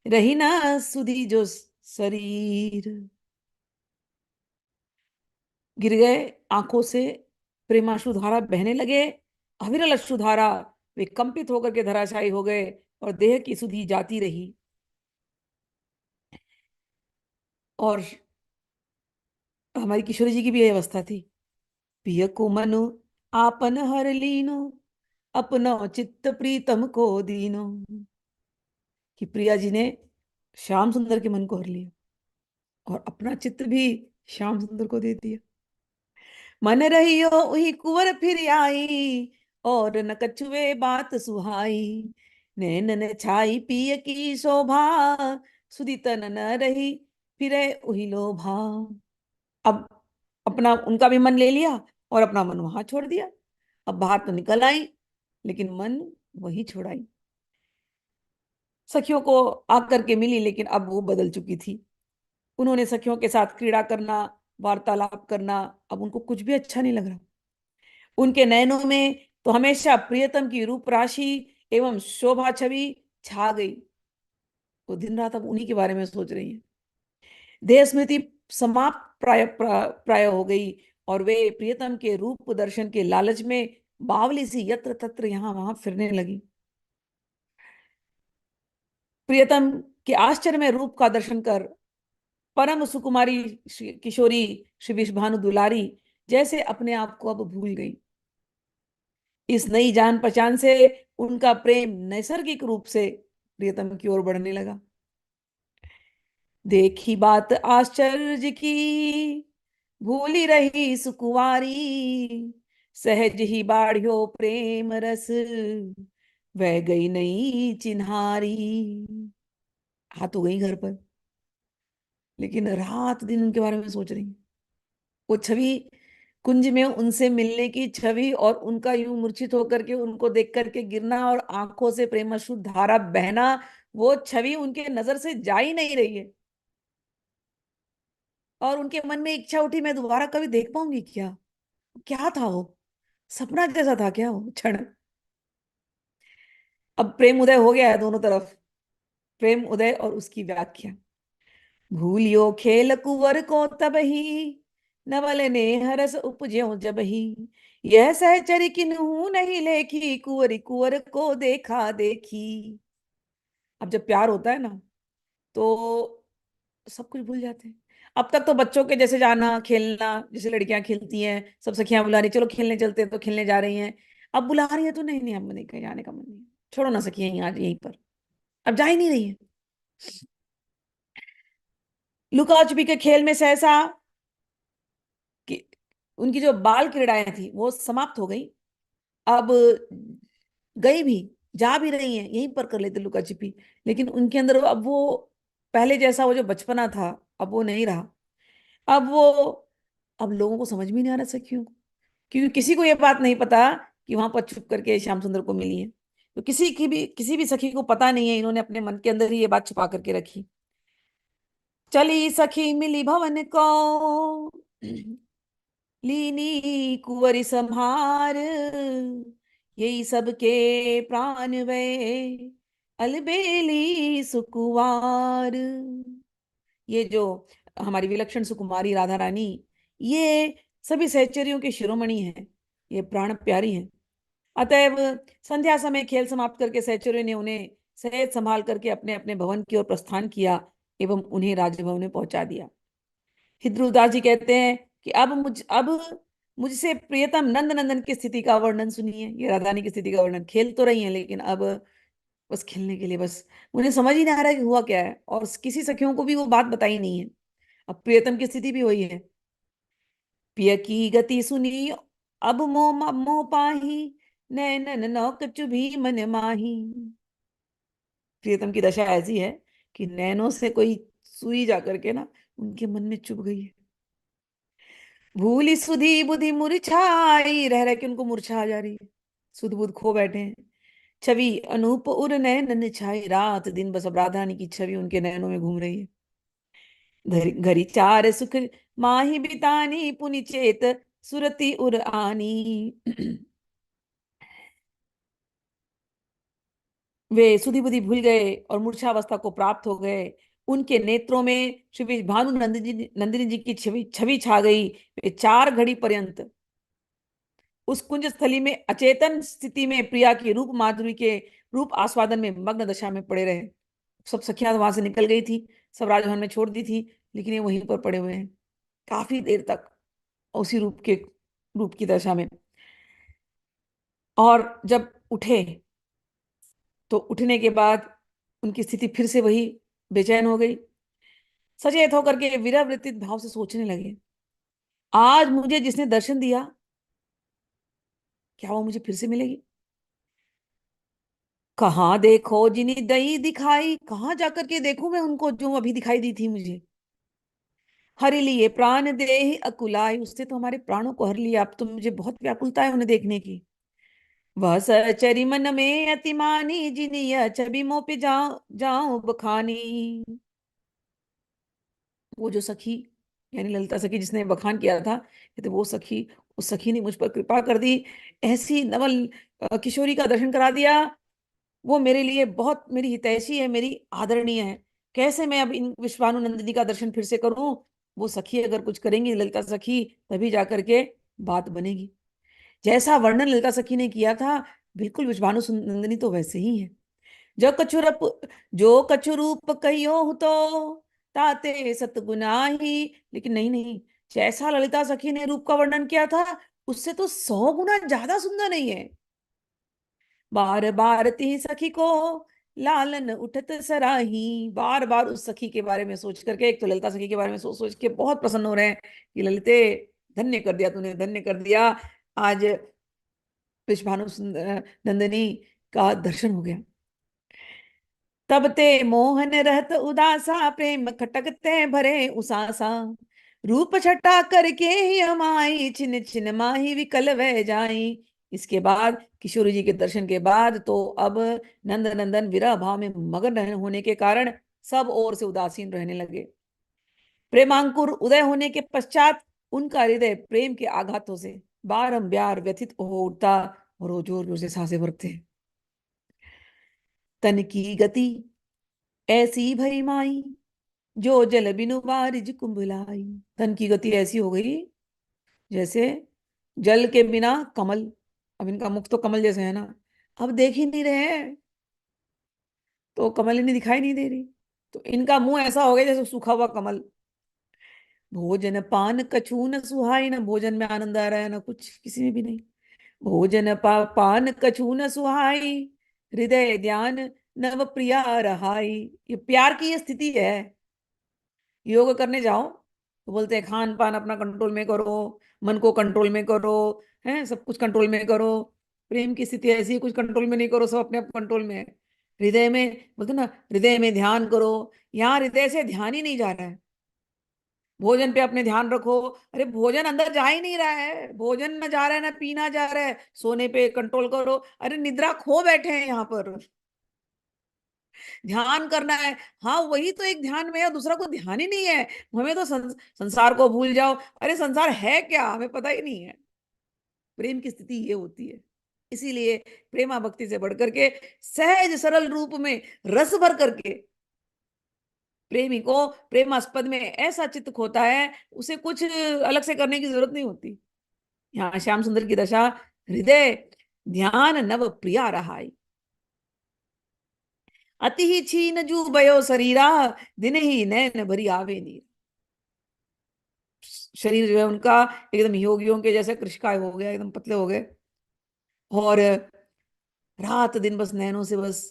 रही ना सुधी जो शरीर। गिर गए, आंखों से प्रेमाश्रु धारा बहने लगे, अविरल अश्रुधारा। वे कंपित होकर के धराशायी हो गए और देह की सुधि जाती रही। और हमारी किशोरी जी की भी यही अवस्था थी। पिय को मनु आपन हर लीनो, अपनो चित्त प्रीतम को दीनो। कि प्रिया जी ने श्याम सुंदर के मन को हर लिया और अपना चित्त भी श्याम सुंदर को दे दिया। मन रहियो उही कुंवर फिर आई, और न कछुए बात सुहाई। नैन न छाई पिय की शोभा, सुधि तन न रही फिरे उही लोभा। अब अपना उनका भी मन ले लिया और अपना मन वहां छोड़ दिया। अब बाहर तो निकल आई, लेकिन मन वही छोड़ाई। सखियों को आकर के मिली, लेकिन अब वो बदल चुकी थी। उन्होंने सखियों के साथ क्रीड़ा करना, वार्तालाप करना, अब उनको कुछ भी अच्छा नहीं लग रहा। उनके नयनों में तो हमेशा प्रियतम की रूप राशि एवं शोभा छवि छा गई। वो दिन रात अब उन्हीं के बारे में सोच रही हैं। देह स्मृति समाप्त प्राय हो गई, और वे प्रियतम के रूप दर्शन के लालच में बावली सी यत्र तत्र यहां वहां फिरने लगी। प्रियतम के आश्चर्य में रूप का दर्शन कर परम सुकुमारी किशोरी श्री विषभानु दुलारी जैसे अपने आप को अब भूल गई। इस नई जान पहचान से उनका प्रेम नैसर्गिक रूप से प्रियतम की ओर बढ़ने लगा। देखी बात आश्चर्य की, भूली रही सुकुमारी। सहज ही बाढ़्यो प्रेम रस, वह गई नहीं चिन्हारी। आ तो गई घर पर, लेकिन रात दिन उनके बारे में सोच रही। वो छवि, कुंज में उनसे मिलने की छवि, और उनका यूं मूर्छित होकर के उनको देख करके गिरना और आंखों से प्रेमाश्रु धारा बहना, वो छवि उनके नजर से जा ही नहीं रही है। और उनके मन में इच्छा उठी, मैं दोबारा कभी देख पाऊंगी क्या? क्या था वो? सपना जैसा था क्या वो क्षण? अब प्रेम उदय हो गया है दोनों तरफ। प्रेम उदय और उसकी व्याख्या। भूलियो खेल कुंवर को तब ही, नवल ने हरस उपज्यो जब ही। यह सहचरी किन्हू नहीं लेखी, कुंवरी कुंवर को देखा देखी। अब जब प्यार होता है ना, तो सब कुछ भूल जाते हैं। अब तक तो बच्चों के जैसे जाना खेलना, जैसे लड़कियां खेलती हैं, सब सखियां बुला रही, चलो खेलने चलते हैं, तो खेलने जा रही हैं। अब बुला रही है तो नहीं नहीं, अब नहीं, कहीं जाने का मन नहीं। छोड़ो ना सखियां, यहाँ यहीं पर। अब जा ही नहीं रही है। लुका छुपी के खेल में सहसा कि उनकी जो बाल क्रीड़ाएं थी वो समाप्त हो गई। अब गई भी, जा भी रही हैं, यहीं पर कर लेते लुका छिपी। लेकिन उनके अंदर अब वो पहले जैसा वो जो बचपना था, अब वो नहीं रहा। अब वो, अब लोगों को समझ में नहीं आ रहा सखियों को, क्योंकि किसी को ये बात नहीं पता कि वहां पर छुप करके श्याम सुंदर को मिली है। तो किसी भी सखी को पता नहीं है, इन्होंने अपने मन के अंदर ही ये बात छुपा करके रखी। चली सखी मिली भवन को, लीनी कुंवरी संहार, यही सबके प्राण वे, अलबेली सुकुवार। ये जो हमारी विलक्षण सुकुमारी राधा रानी, ये सभी सहचर्यों के शिरोमणि हैं, ये प्राण प्यारी हैं। अतएव संध्या समय खेल समाप्त करके सहचर्यों ने उन्हें सहेज संभाल करके अपने अपने भवन की ओर प्रस्थान किया एवं उन्हें राजभवन में पहुंचा दिया। हिद्रुदास जी कहते हैं कि अब मुझसे प्रियतम नंद नंदन की स्थिति का वर्णन सुनिए। ये राधा रानी की स्थिति का वर्णन, खेल तो रही है लेकिन अब बस खेलने के लिए, बस उन्हें समझ ही नहीं आ रहा है कि हुआ क्या है, और किसी सखियों को भी वो बात बताई नहीं है। अब प्रियतम की स्थिति भी वही है। पिय की गति सुनी, अब मोह मोह पाही, नैनन नौक चुभी मन माही। प्रियतम की दशा ऐसी है कि नैनों से कोई सुई जा करके ना उनके मन में चुभ गई है। भूली सुधी बुद्धि मुरझाई, रह रह के उनको मूर्छा आ जा रही है, सुध बुध खो बैठे हैं। छवि अनूप उर नैनन छाई, रात दिन बस अब राधा रानी की छवि उनके नैनों में घूम रही है। घरी चार सुख माही बितानी, पुनि चेत सुरति उर आनी। वे सुधि बुद्धि भूल गए और मूर्छावस्था को प्राप्त हो गए। उनके नेत्रों में श्री भानु नंदिनी जी की छवि छवि छा गई। वे 4 घड़ी पर्यंत उस कुंज स्थली में अचेतन स्थिति में प्रिया की रूप माधुरी के रूप आस्वादन में मग्न दशा में पड़े रहे। सब सखियां वहां से निकल गई थी, सब राजभवन में छोड़ दी थी, लेकिन ये वहीं पर पड़े हुए हैं काफी देर तक, उसी रूप की दशा में। और जब उठे तो उठने के बाद उनकी स्थिति फिर से वही बेचैन हो गई। सचेत होकर के विरह भाव से सोचने लगे, आज मुझे जिसने दर्शन दिया, क्या वो मुझे फिर से मिलेगी? कहाँ देखो जिन्हें दई दिखाई, कहाँ जाकर के देखूं मैं उनको जो अभी दिखाई दी थी मुझे। हरि लिए प्राण देहि अकुलाई, उससे तो हमारे प्राणों को हर लिया, अब तो मुझे बहुत व्याकुलता है उन्हें देखने की। वह सहचरी मन में अतिमानी, जिनिय छवि मोह पे जाऊं जाऊं बखानी। वो जो सखी, यानी ललिता सखी जिसने बखान किया था, ये तो वो सखी, उस सखी ने मुझ पर कृपा कर दी, ऐसी नवल किशोरी का दर्शन करा दिया। वो मेरे लिए बहुत मेरी हितैषी है, मेरी आदरणीय है। कैसे मैं अब इन विश्वानुनंदिनी का दर्शन फिर से करूं? वो सखी अगर कुछ करेंगी, ललिता सखी, तभी जाकर के बात बनेगी। जैसा वर्णन ललिता सखी ने किया था, बिल्कुल विश्वानु नंदिनी तो वैसे ही है। जो कछुरप जो कछुरूप कहियो तो, ताते सतगुनाही। लेकिन नहीं नहीं, जैसा ललिता सखी ने रूप का वर्णन किया था, उससे तो 100 गुना ज्यादा सुंदर नहीं है। बार बार ती सखी को लालन उठत सराही। बार बार उस सखी के बारे में सोच करके, एक तो ललिता सखी के बारे में सोच सोच के बहुत प्रसन्न हो रहे हैं कि ललिते, धन्य कर दिया तूने, धन्य कर दिया। आज नंदिनी का दर्शन हो गया। तब ते मोहन रहत उदासा, प्रेम खटकते भरे उसासा। रूप छटा करके ही हमाई, छिन छिन माही विकल वह जाई। इसके बाद किशोरी जी के दर्शन के बाद तो अब नंद नंदन विरह भाव में मगन होने के कारण सब ओर से उदासीन रहने लगे। प्रेमांकुर उदय होने के पश्चात उनका हृदय प्रेम के आघातों से बारंबार व्यथित हो उठता और वो जोर जोर से सांसें भरते। तन की गति ऐसी भरी माई, जो जल बिनु वारिज कुंभलाई। तन की गति ऐसी हो गई जैसे जल के बिना कमल। अब इनका मुख तो कमल जैसे है ना, अब देख ही नहीं रहे हैं, तो कमल इन्हें दिखाई नहीं दे रही। तो इनका मुंह ऐसा हो गया जैसे सूखा हुआ कमल। भोजन पान कछू न सुहाई, ना भोजन में आनंद आ रहा है ना कुछ किसी में भी नहीं। भोजन पान कछू न सुहाई, हृदय ध्यान नव प्रिया रहाई। ये प्यार की ये स्थिति है। योग करने जाओ तो बोलते हैं खान पान अपना कंट्रोल में करो, मन को कंट्रोल में करो, है सब कुछ कंट्रोल में करो। प्रेम की स्थिति ऐसी है, कुछ कंट्रोल में नहीं करो, सब अपने आप कंट्रोल में है। हृदय में, बोलते ना, हृदय में ध्यान करो। यहाँ हृदय से ध्यान ही नहीं जा रहा है। भोजन पे अपने ध्यान रखो। अरे भोजन अंदर जा ही नहीं रहा है, भोजन ना जा रहा है ना पीना जा रहा है। सोने पे कंट्रोल करो। अरे निद्रा खो बैठे हैं यहाँ पर, ध्यान करना है। हाँ वही तो एक ध्यान में है, दूसरा कोई ध्यान ही नहीं है। हमें तो संसार को भूल जाओ। अरे संसार है क्या, हमें पता ही नहीं है। प्रेम की स्थिति ये होती है। इसीलिए प्रेमा भक्ति से बढ़कर के, सहज सरल रूप में रस भर करके प्रेमी को प्रेमास्पद में ऐसा चित्त खोता है, उसे कुछ अलग से करने की जरूरत नहीं होती। यहाँ श्याम सुंदर की दशा, हृदय ध्यान नव प्रिया रहाई, अति ही छीन जू भयो शरीरा, दिन ही नैन भरी आवे नीर। शरीर जो है उनका एकदम योगियों के जैसे कृषकाय हो गया, एकदम पतले हो गए। और रात दिन बस नैनों से बस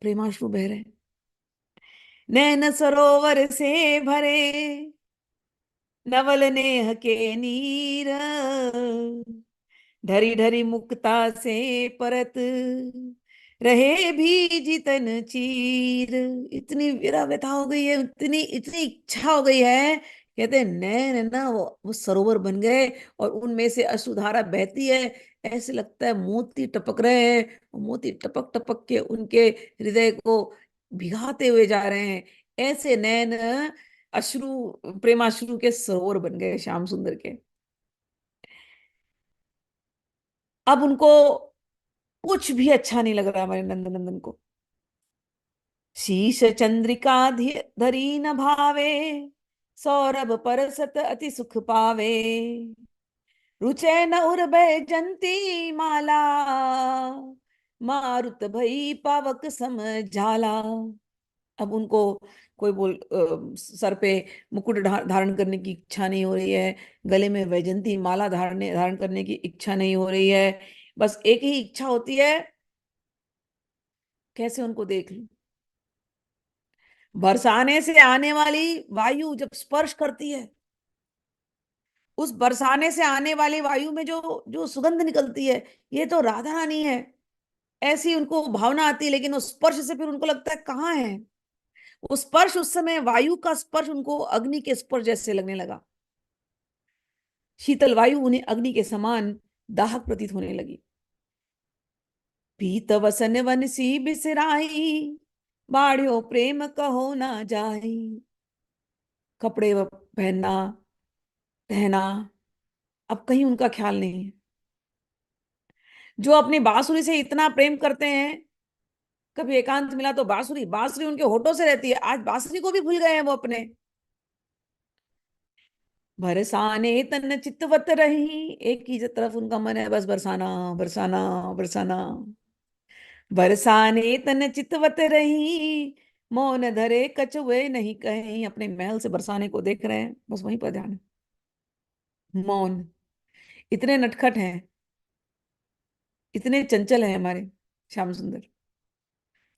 प्रेमाश्रु बह रहे हैं। नैन सरोवर से भरे, नवल नेह के नीर, ढरी ढरी मुक्ता से परत, रहे भी जितन चीर। इतनी विरह व्यथा हो गई है, इतनी इतनी इच्छा हो गई है। कहते हैं नैन ना वो सरोवर बन गए, और उनमें से अश्रुधारा बहती है। ऐसे लगता है मोती टपक रहे हैं, और मोती टपक टपक के उनके हृदय को भिगाते हुए जा रहे हैं। ऐसे नैन अश्रु, प्रेमाश्रु के सरोवर बन गए श्याम सुंदर के। अब उनको कुछ भी अच्छा नहीं लग रहा हमारे नंदनंदन को। शीश चंद्रिका धरी न भावे, सौरभ परसत अति सुख पावे, रुचे न उर्भे जंती माला, मारुत भई पावक सम झाला। अब उनको कोई सर पे मुकुट धारण करने की इच्छा नहीं हो रही है, गले में वैजंती माला धारण करने की इच्छा नहीं हो रही है। बस एक ही इच्छा होती है, कैसे उनको देख लूं। बरसाने से आने वाली वायु जब स्पर्श करती है, उस बरसाने से आने वाली वायु में जो जो सुगंध निकलती है, ये तो राधा रानी है। ऐसी उनको भावना आती है, लेकिन उस स्पर्श से फिर उनको लगता है कहाँ है वो स्पर्श। उस समय वायु का स्पर्श उनको अग्नि के स्पर्श जैसे लगने लगा। शीतल वायु उन्हें अग्नि के समान दाहक प्रतीत होने लगी। पीत वसन वन सी बिसराई, बाढ़ो प्रेम कहो ना जाई। कपड़े पहनना, रहना, अब कहीं उनका ख्याल नहीं है। जो अपनी बांसुरी से इतना प्रेम करते हैं, कभी एकांत मिला तो बांसुरी बांसुरी उनके होठों से रहती है, आज बांसुरी को भी भूल गए हैं वो अपने। बरसाने तन चितवत रही, एक ही तरफ उनका मन है, बस बरसाना बरसाना बरसाना। बरसाने तन चितवत रही, मौन धरे कछुए नहीं कहीं। अपने महल से बरसाने को देख रहे हैं, बस वहीं पर ध्यान है। मौन, इतने नटखट हैं, इतने चंचल हैं हमारे श्याम सुंदर,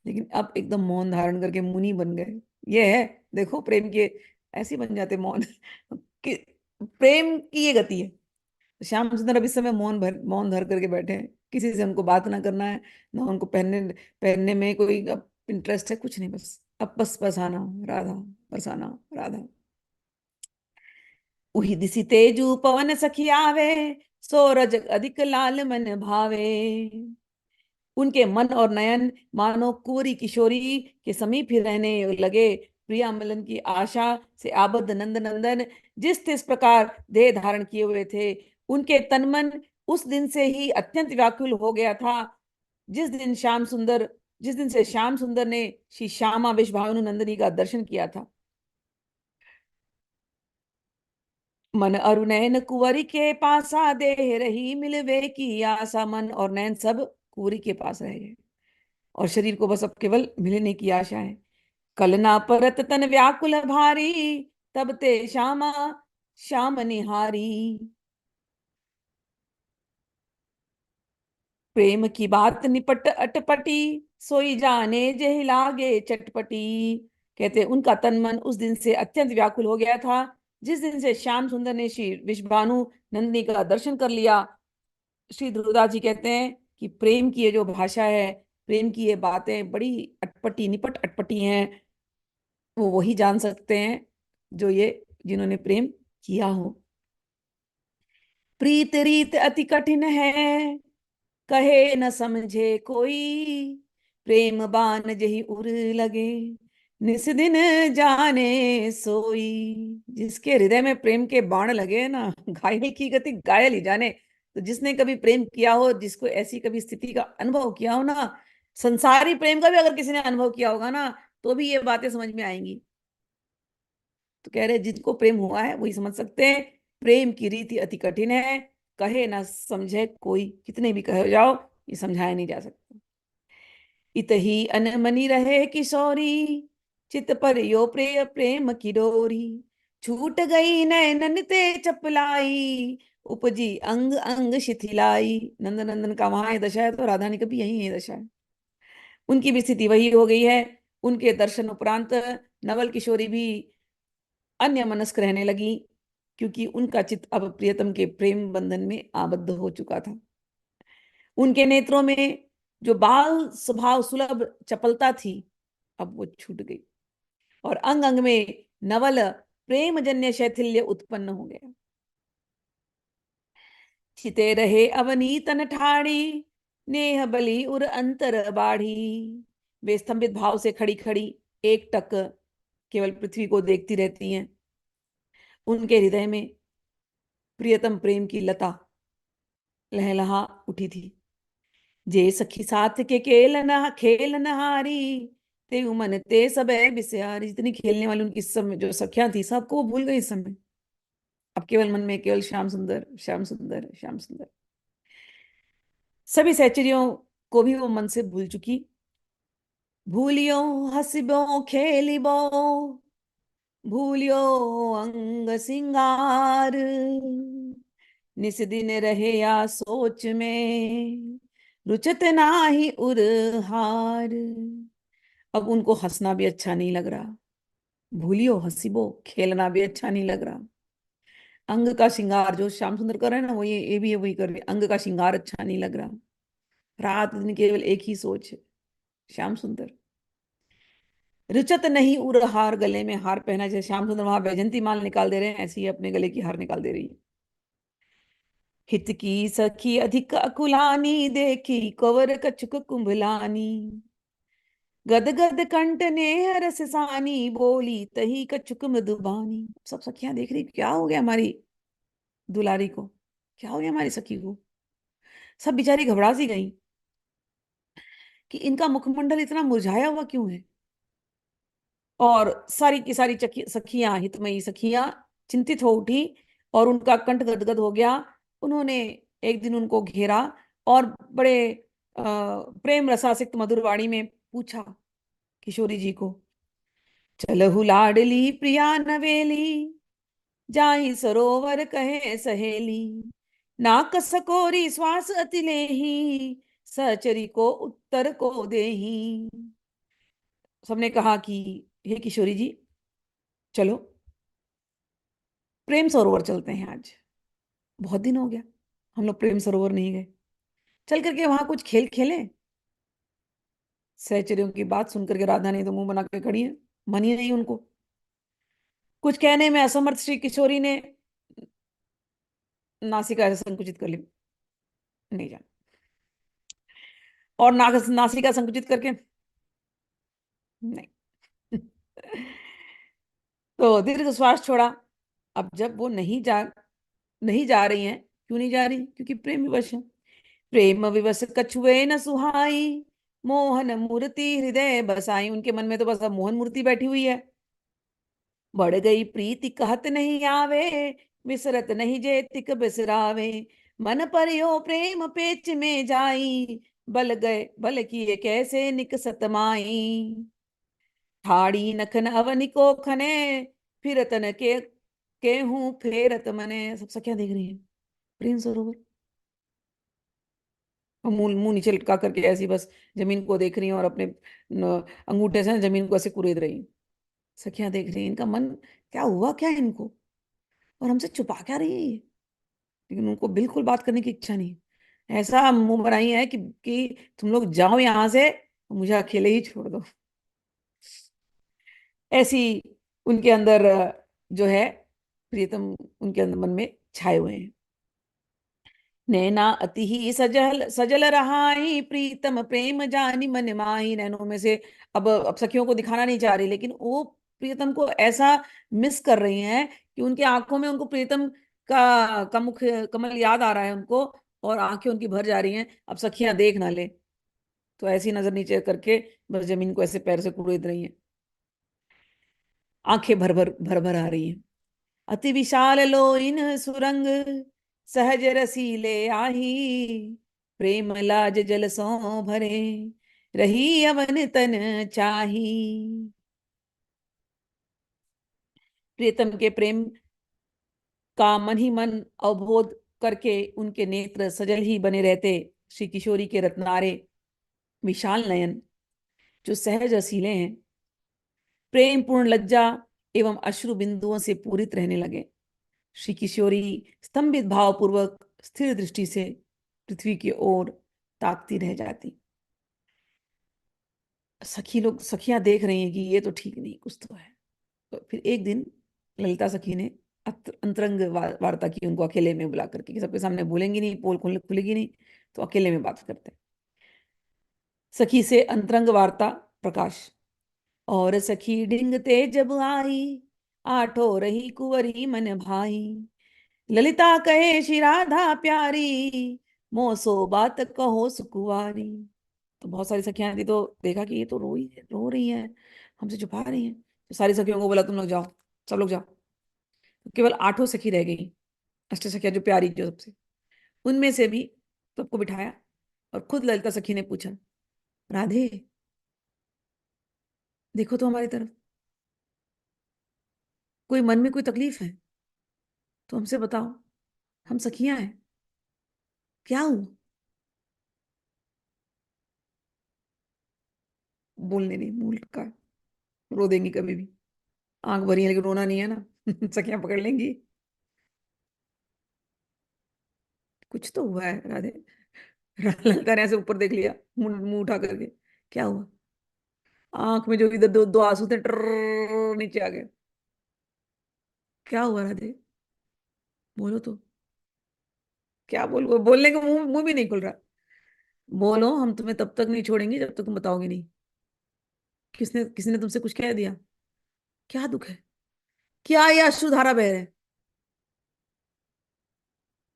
लेकिन अब एकदम मौन धारण करके मुनि बन गए। ये है, देखो प्रेम के ऐसे ही बन जाते मौन कि प्रेम की ये गति है। श्याम सुंदर अब इस समय मौन धर करके बैठे हैं। किसी से उनको बात ना करना है, ना उनको पहनने पहनने में कोई इंटरेस्ट है, कुछ नहीं। बस अब बस बरसाना राधा, बरसाना राधा। उही दिसी तेजु पवन सखी आवे, सोरज अधिक लाल मन भावे। उनके मन और नयन मानो कुंवरी किशोरी के समीप ही रहने लगे। प्रिया मिलन की आशा से आबद्ध नंद नंदन जिस तिस प्रकार देह धारण किए हुए थे, उनके तन मन उस दिन से ही अत्यंत व्याकुल हो गया था। जिस दिन से श्याम सुंदर ने श्री श्यामा विश्वभानु नंदिनी का दर्शन किया था। मन अरु नैन कुंवरी के पासा, देह रही मिलवे की आशा। मन और नैन सब कुंवरी के पास रह गए, और शरीर को बस अब केवल मिलने की आशा है। कल ना परत तन व्याकुल भारी, तब ते श्यामा श्याम निहारी। प्रेम की बात निपट अटपटी, सोई जाने जेहि लागे चटपटी। कहते उनका तन मन उस दिन से अत्यंत व्याकुल हो गया था, जिस दिन से श्याम सुंदर ने श्री विश्वभानु नंदिनी का दर्शन कर लिया। श्री ध्रुवदास जी कहते हैं कि प्रेम की ये जो भाषा है, प्रेम की ये बातें बड़ी अटपटी निपट अटपटी हैं, वो वही जान सकते हैं जो ये जिन्होंने प्रेम किया हो। प्रीत रीत अति कठिन है, कहे न समझे कोई, प्रेम बान जही उर लगे, निस दिन जाने सोई। जिसके हृदय में प्रेम के बाण लगे ना, घायल की गति घायल ही जाने। तो जिसने कभी प्रेम किया हो, जिसको ऐसी कभी स्थिति का अनुभव किया हो ना, संसारी प्रेम का भी अगर किसी ने अनुभव किया होगा ना, तो भी ये बातें समझ में आएंगी। तो कह रहे जिनको प्रेम हुआ है वही समझ सकते हैं। प्रेम की रीति अति कठिन है, कहे ना समझे कोई, कितने भी कहे जाओ ये समझाया नहीं जा सकता। इतही अनमनी रहे किशोरी, चित पर यो प्रेम की डोरी, छूट गई नैनन ते चपलाई, उपजी अंग अंग शिथिलाई। नंद नंदन का वहां ये दशा है, तो राधा रानी का भी यही है दशा है। उनकी भी स्थिति वही हो गई है। उनके दर्शन उपरांत नवल किशोरी भी अन्य मनस्क रहने लगी, क्योंकि उनका चित्त अब प्रियतम के प्रेम बंधन में आबद्ध हो चुका था। उनके नेत्रों में जो बाल स्वभाव सुलभ चपलता थी, अब वो छूट गई, और अंग अंग में नवल प्रेम जन्य शैथिल्य उत्पन्न हो गया। छिते रहे अवनी तन ठाड़ी, नेह बली उर अंतर बाढ़ी। वे स्तंभित भाव से खड़ी खड़ी एक टक केवल पृथ्वी को देखती रहती हैं। उनके हृदय में प्रियतम प्रेम की लता लहलहा उठी थी। जे सखी साथ के खेल नहारी, ते उमन ते सब बिस्यारी। जितनी खेलने वाली उनकी समय जो सखियां थी, सबको वो भूल गई इस समय। अब केवल मन में केवल श्याम सुंदर श्याम सुंदर श्याम सुंदर। सभी सहचरियों को भी वो मन से भूल चुकी। भूलियो हसिबो खेलिबो, भूलियो अंग सिंगार, निस दिन रहे या सोच में, रुचत नाही उर हार। अब उनको हंसना भी अच्छा नहीं लग रहा, भूलियो हंसीबो खेलना भी अच्छा नहीं लग रहा। अंग का श्रृंगार जो श्याम सुंदर कर रहे हैं ना, वो ये भी वही कर रहे हैं। अंग का श्रृंगार अच्छा नहीं लग रहा। रात दिन केवल एक ही सोच है, श्याम सुंदर। रुचत नहीं उर हार, गले में हार पहना, जैसे श्याम सुंदर वहां वैजंती माल निकाल दे रहे हैं, ऐसे ही अपने गले की हार निकाल दे रही है। हित की सखी अधिक अकुलानी, देखी कवर कछुक कुंभलानी, गद गद कंठ ने रस सानी, बोली तही कछुक मधुबानी। सब सखियां देख रही क्या हो गया हमारी दुलारी को, क्या हो गया हमारी सखी को। सब बेचारी घबरा सी गई कि इनका मुखमंडल इतना मुरझाया हुआ क्यों है। और सारी की सारी सखियां, हितमयी सखियां चिंतित हो उठी, और उनका कंठ गदगद हो गया। उन्होंने एक दिन उनको घेरा और बड़े प्रेम रसासिक्त मधुर वाणी में पूछा किशोरी जी को, चलहु लाडली प्रिया नवेली, जाहि सरोवर कहे सहेली, नाक सकोरी श्वास अति लेही, सहचरी को उत्तर को देही। सबने कहा कि हे किशोरी जी, चलो प्रेम सरोवर चलते हैं आज। बहुत दिन हो गया हम लोग प्रेम सरोवर नहीं गए, चल करके वहां कुछ खेल खेलें। सहचर्यों की बात सुनकर के राधा ने तो मुंह बना के खड़ी है, मन ही नहीं उनको। कुछ कहने में असमर्थ श्री किशोरी ने नासिका ऐसे संकुचित कर ली, नहीं जाना। और नासिका संकुचित करके नहीं। तो दीर्घ श्वास छोड़ा। अब जब वो नहीं जा रही हैं, क्यों नहीं जा रही, क्योंकि प्रेम विवश है। प्रेम विवश कछुए न सुहाई, मोहन मूर्ति हृदय बसाई। उनके मन में तो बस अब मोहन मूर्ति बैठी हुई है। बढ़ गई प्रीति कहत नहीं आवे, विसरत नहीं जे तिक बिसरावे, मन पर यो प्रेम पेच में जाई, बल गए बल किए कैसे निकसत माई। ठाड़ी नखन अवनि को खने, फिर तन के हूँ फेरत मने। सब सखियां देख रही है प्रेम सरोवर, और मुंह मुंह नीचे लटका करके ऐसी बस जमीन को देख रही हैं, और अपने अंगूठे से जमीन को ऐसे कुरेद रही हैं। सखियां देख रही हैं, इनका मन क्या हुआ क्या है इनको, और हमसे छुपा क्या रही है ये। लेकिन उनको बिल्कुल बात करने की इच्छा नहीं। ऐसा मुंह बनाई है कि तुम लोग जाओ यहां से, मुझे अकेले ही छोड़ दो। ऐसी उनके अंदर जो है प्रीतम उनके अंदर मन में छाए हुए हैं। नैना अति ही सजल सजल रहाई, प्रीतम प्रेम जानी मन माही। नैनों में से अब सखियों को दिखाना नहीं चाह रही, लेकिन वो प्रीतम को ऐसा मिस कर रही हैं कि उनकी आंखों में उनको प्रीतम का मुख कमल याद आ रहा है उनको, और आंखें उनकी भर जा रही हैं। अब सखियां देख ना ले, तो ऐसी नजर नीचे करके बस जमीन को ऐसे पैर से कुरेद रही हैं। आंखें भर भर आ रही हैं। अति विशाल लोइन सुरंग, सहज रसीले आही। प्रेम लाज जल सो भरे, रही अवन तन चाही। प्रीतम के प्रेम का मन ही मन अवबोध करके उनके नेत्र सजल ही बने रहते। श्री किशोरी के रत्नारे विशाल नयन जो सहज रसीले हैं, प्रेम पूर्ण लज्जा एवं अश्रु बिंदुओं से पूरित रहने लगे। श्री किशोरी स्तंभित भावपूर्वक स्थिर दृष्टि से पृथ्वी की ओर ताकती रह जाती। सखियां देख रही हैं कि ये तो ठीक नहीं, कुछ तो है। तो फिर एक दिन ललिता सखी ने अंतरंग वार्ता की उनको अकेले में बुला करके, कि सबके सामने बोलेंगी नहीं, पोल खुलेगी नहीं, तो अकेले में बात करते हैं। सखी से अंतरंग वार्ता प्रकाश। और सखी ढिंगते जब आई, आठो रही कुंवरी मन भाई। ललिता कहे श्री राधा प्यारी, मोसो बात कहो सुकुवारी। तो बहुत सारी सखियां थी, तो देखा कि ये तो रो रही है, हमसे छुपा रही हैं। तो सारी सखियों को बोला तुम लोग जाओ, सब लोग जाओ। तो केवल आठों सखी रह गई, अष्ट सखियां जो प्यारी जो सबसे, उनमें से भी सबको बिठाया। और खुद ललिता सखी ने पूछा, राधे देखो तो हमारी तरफ, कोई मन में कोई तकलीफ है तो हमसे बताओ, हम सखियां हैं, क्या हुआ? बोलने नहीं, मुंह लटका, रो देंगी कभी भी। आंख भरी है लेकिन रोना नहीं है ना। सखियां पकड़ लेंगी। कुछ तो हुआ है राधे। ललता ने ऐसे ऊपर देख लिया, मुंह मुंह उठा करके, क्या हुआ? आंख में जो इधर दो दो आंसू थे, ट्रर नीचे आ गए। क्या हुआ राधे? बोलो तो। क्या बोलो, बोलने का मुंह मुंह भी नहीं खुल रहा। बोलो, हम तुम्हें तब तक नहीं छोड़ेंगे जब तक तुम बताओगे नहीं। किसने किसने तुमसे कुछ कह दिया? क्या दुख है? क्या ये अश्रुधारा बह रहे हैं?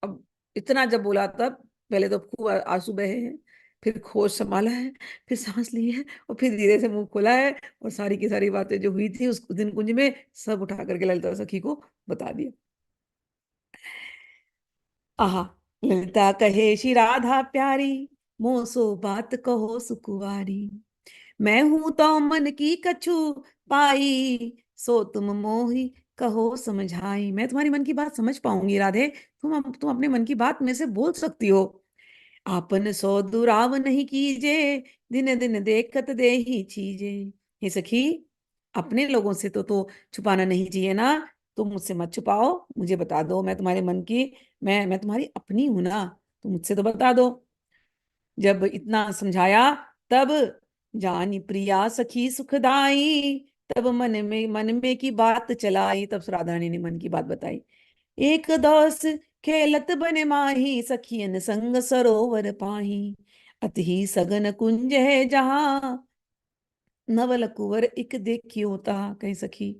अब इतना जब बोला तब पहले तो खूब आंसू बहे हैं, फिर होश संभाला है, फिर सांस ली है, और फिर धीरे से मुंह खोला है, और सारी की सारी बातें जो हुई थी उस दिन कुंज में सब उठा करके ललिता सखी को बता दिया। आहा। ललिता कहे श्री राधा प्यारी, मोसो बात कहो सुकुवारी। मैं हूं तो मन की कछु पाई, सो तुम मोहि कहो समझाई। मैं तुम्हारी मन की बात समझ पाऊंगी राधे, तुम अपने मन की बात में से बोल सकती हो। आपन सो दुराव नहीं कीजे, दिन दिन देखत दे ही चीजे। हे सखी, अपने लोगों से तो छुपाना नहीं चाहिए ना। तुम मुझसे मत छुपाओ, मुझे बता दो, मैं तुम्हारे मन की, मैं तुम्हारी अपनी हूं ना, तो मुझसे तो बता दो। जब इतना समझाया तब जानी प्रिया सखी सुखदाई, तब मन में की बात चलाई। तब राधा रानी ने मन की बात बताई। एक दोस खेलत बन माही, सखियन संग सरोवर पाही। अतहि सघन कुंज है जहाँ, नवल कुंवर एक देखियो ता। कहीं सखी,